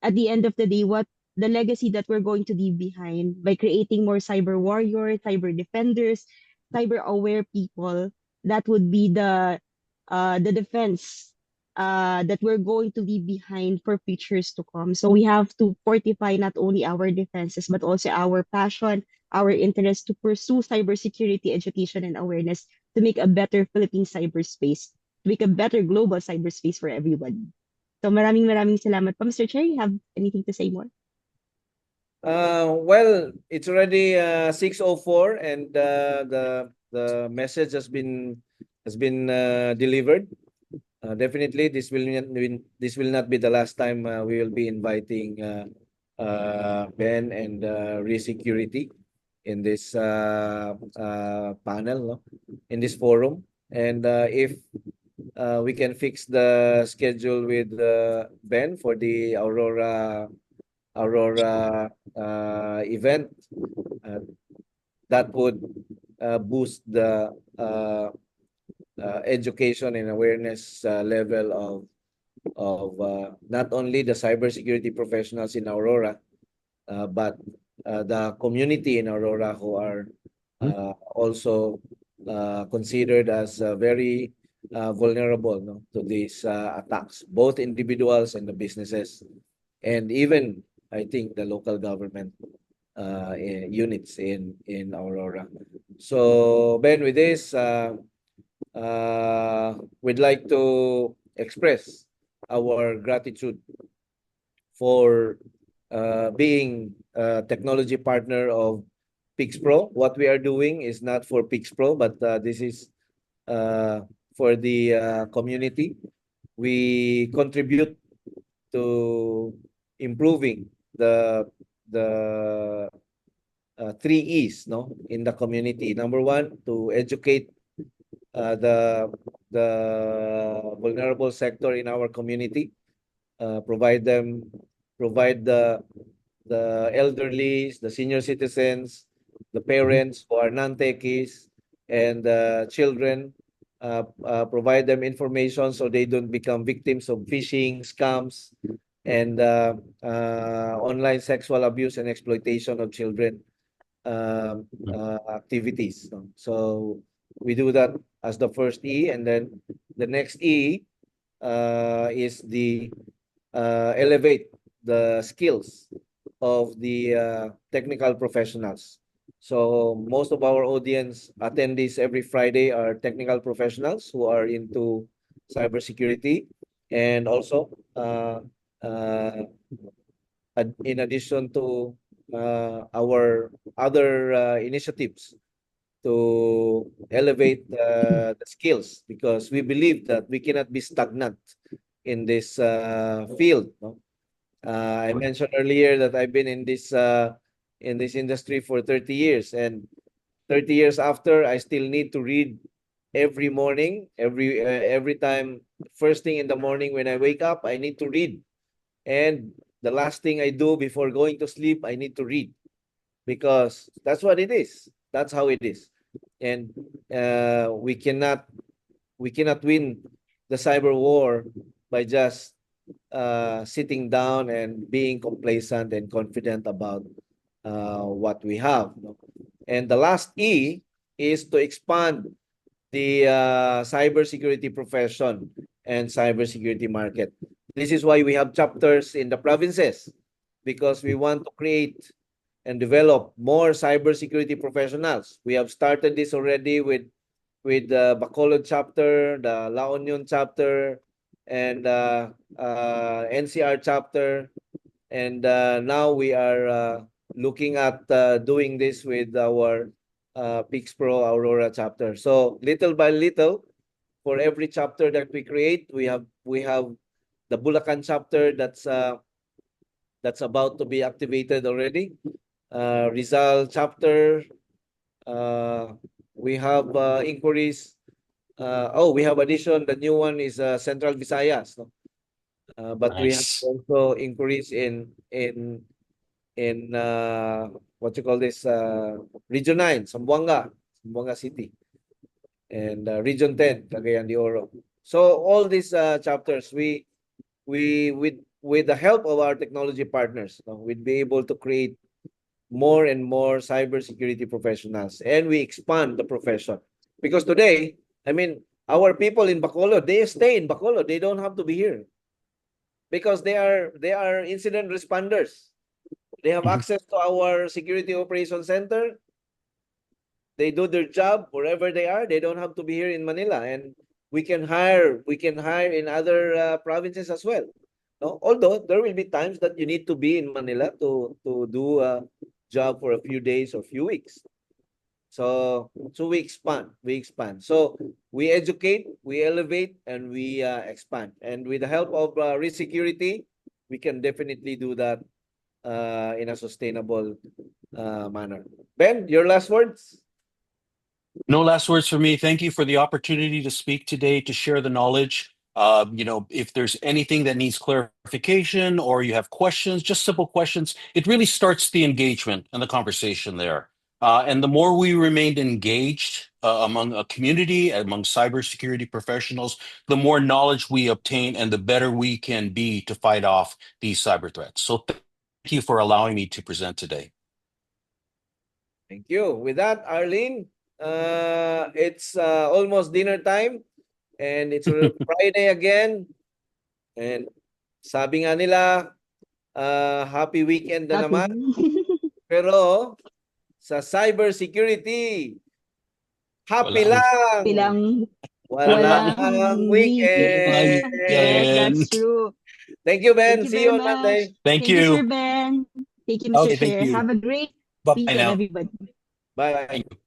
at the end of the day, what the legacy that we're going to leave behind by creating more cyber warriors, cyber defenders, cyber aware people, that would be the defense that we're going to leave behind for futures to come. So we have to fortify not only our defenses but also our passion, our interest to pursue cybersecurity education and awareness to make a better Philippine cyberspace, to make a better global cyberspace for everyone. So maraming salamat po. Mr. Chair, you have anything to say more? Well, it's already 6:04 and the message has been delivered. Definitely, this will not be the last time we will be inviting Ben and Resecurity in this panel, no? In this forum. And if we can fix the schedule with Ben for the Aurora event, that would boost the education and awareness level of not only the cybersecurity professionals in Aurora, but the community in Aurora who are also considered as very vulnerable, no, to these attacks, both individuals and the businesses, and even I think the local government units in Aurora. So Ben, with this, we'd like to express our gratitude for being a technology partner of PixPro. What we are doing is not for PixPro, but this is for the community. We contribute to improving the 3 E's, no, in the community. Number one, to educate the vulnerable sector in our community, provide the elderly, the senior citizens, the parents who are non-techies, and children, provide them information so they don't become victims of phishing, scams, and online sexual abuse and exploitation of children activities. So we do that as the first E, and then the next E is the elevate the skills of the technical professionals. So most of our audience attendees every Friday are technical professionals who are into cybersecurity, and also in addition to our other initiatives to elevate the skills, because we believe that we cannot be stagnant in this field, no? I mentioned earlier that I've been in this industry for 30 years, and 30 years after, I still need to read every morning, every time, first thing in the morning when I wake up, I need to read. And the last thing I do before going to sleep, I need to read, because that's what it is. That's how it is. And we cannot win the cyber war by just sitting down and being complacent and confident about what we have, no? And the last E is to expand the cybersecurity profession and cybersecurity market. This is why we have chapters in the provinces, because we want to create and develop more cybersecurity professionals. We have started this already with with the Bacolod chapter, the La Union chapter, and NCR chapter. And now we are looking at doing this with our Pix Pro Aurora chapter. So little by little, for every chapter that we create, we have the Bulacan chapter that's about to be activated already. Rizal chapter. We have inquiries. We have addition. The new one is Central Visayas. No? But we have Nice. also inquiries in what you call this Region 9, Zamboanga City, and Region 10, Cagayan de Oro. So all these chapters, we with the help of our technology partners, we'd be able to create more and more cybersecurity professionals, and we expand the profession. Because today, I mean, our people in Bacolod, they stay in Bacolod. They don't have to be here because they are incident responders. They have access to our security operation center. They do their job wherever they are. They don't have to be here in Manila, and we can hire in other provinces as well. No? Although there will be times that you need to be in Manila to do a job for a few days or few weeks. So we expand. So we educate, we elevate, and we expand. And with the help of Resecurity, we can definitely do that in a sustainable manner. Ben, your last words? No last words for me. Thank you for the opportunity to speak today, to share the knowledge. If there's anything that needs clarification or you have questions, just simple questions, it really starts the engagement and the conversation there. And the more we remained engaged among a community, among cybersecurity professionals, the more knowledge we obtain and the better we can be to fight off these cyber threats. So thank you for allowing me to present today. Thank you. With that, Arlene, it's almost dinner time, and it's Friday again. And sabi nga nila, happy weekend na naman. Pero sa cybersecurity, happy Walang- lang. Bilang Walang weekend. Yes, that's true. Thank you, Ben. Thank you See very you on much. Monday. Thank Thank you, Sir you. Ben. Thank you, Mr. Okay, thank Chair. you. Have a great Bye-bye weekend, now. everybody. Bye. Thank you.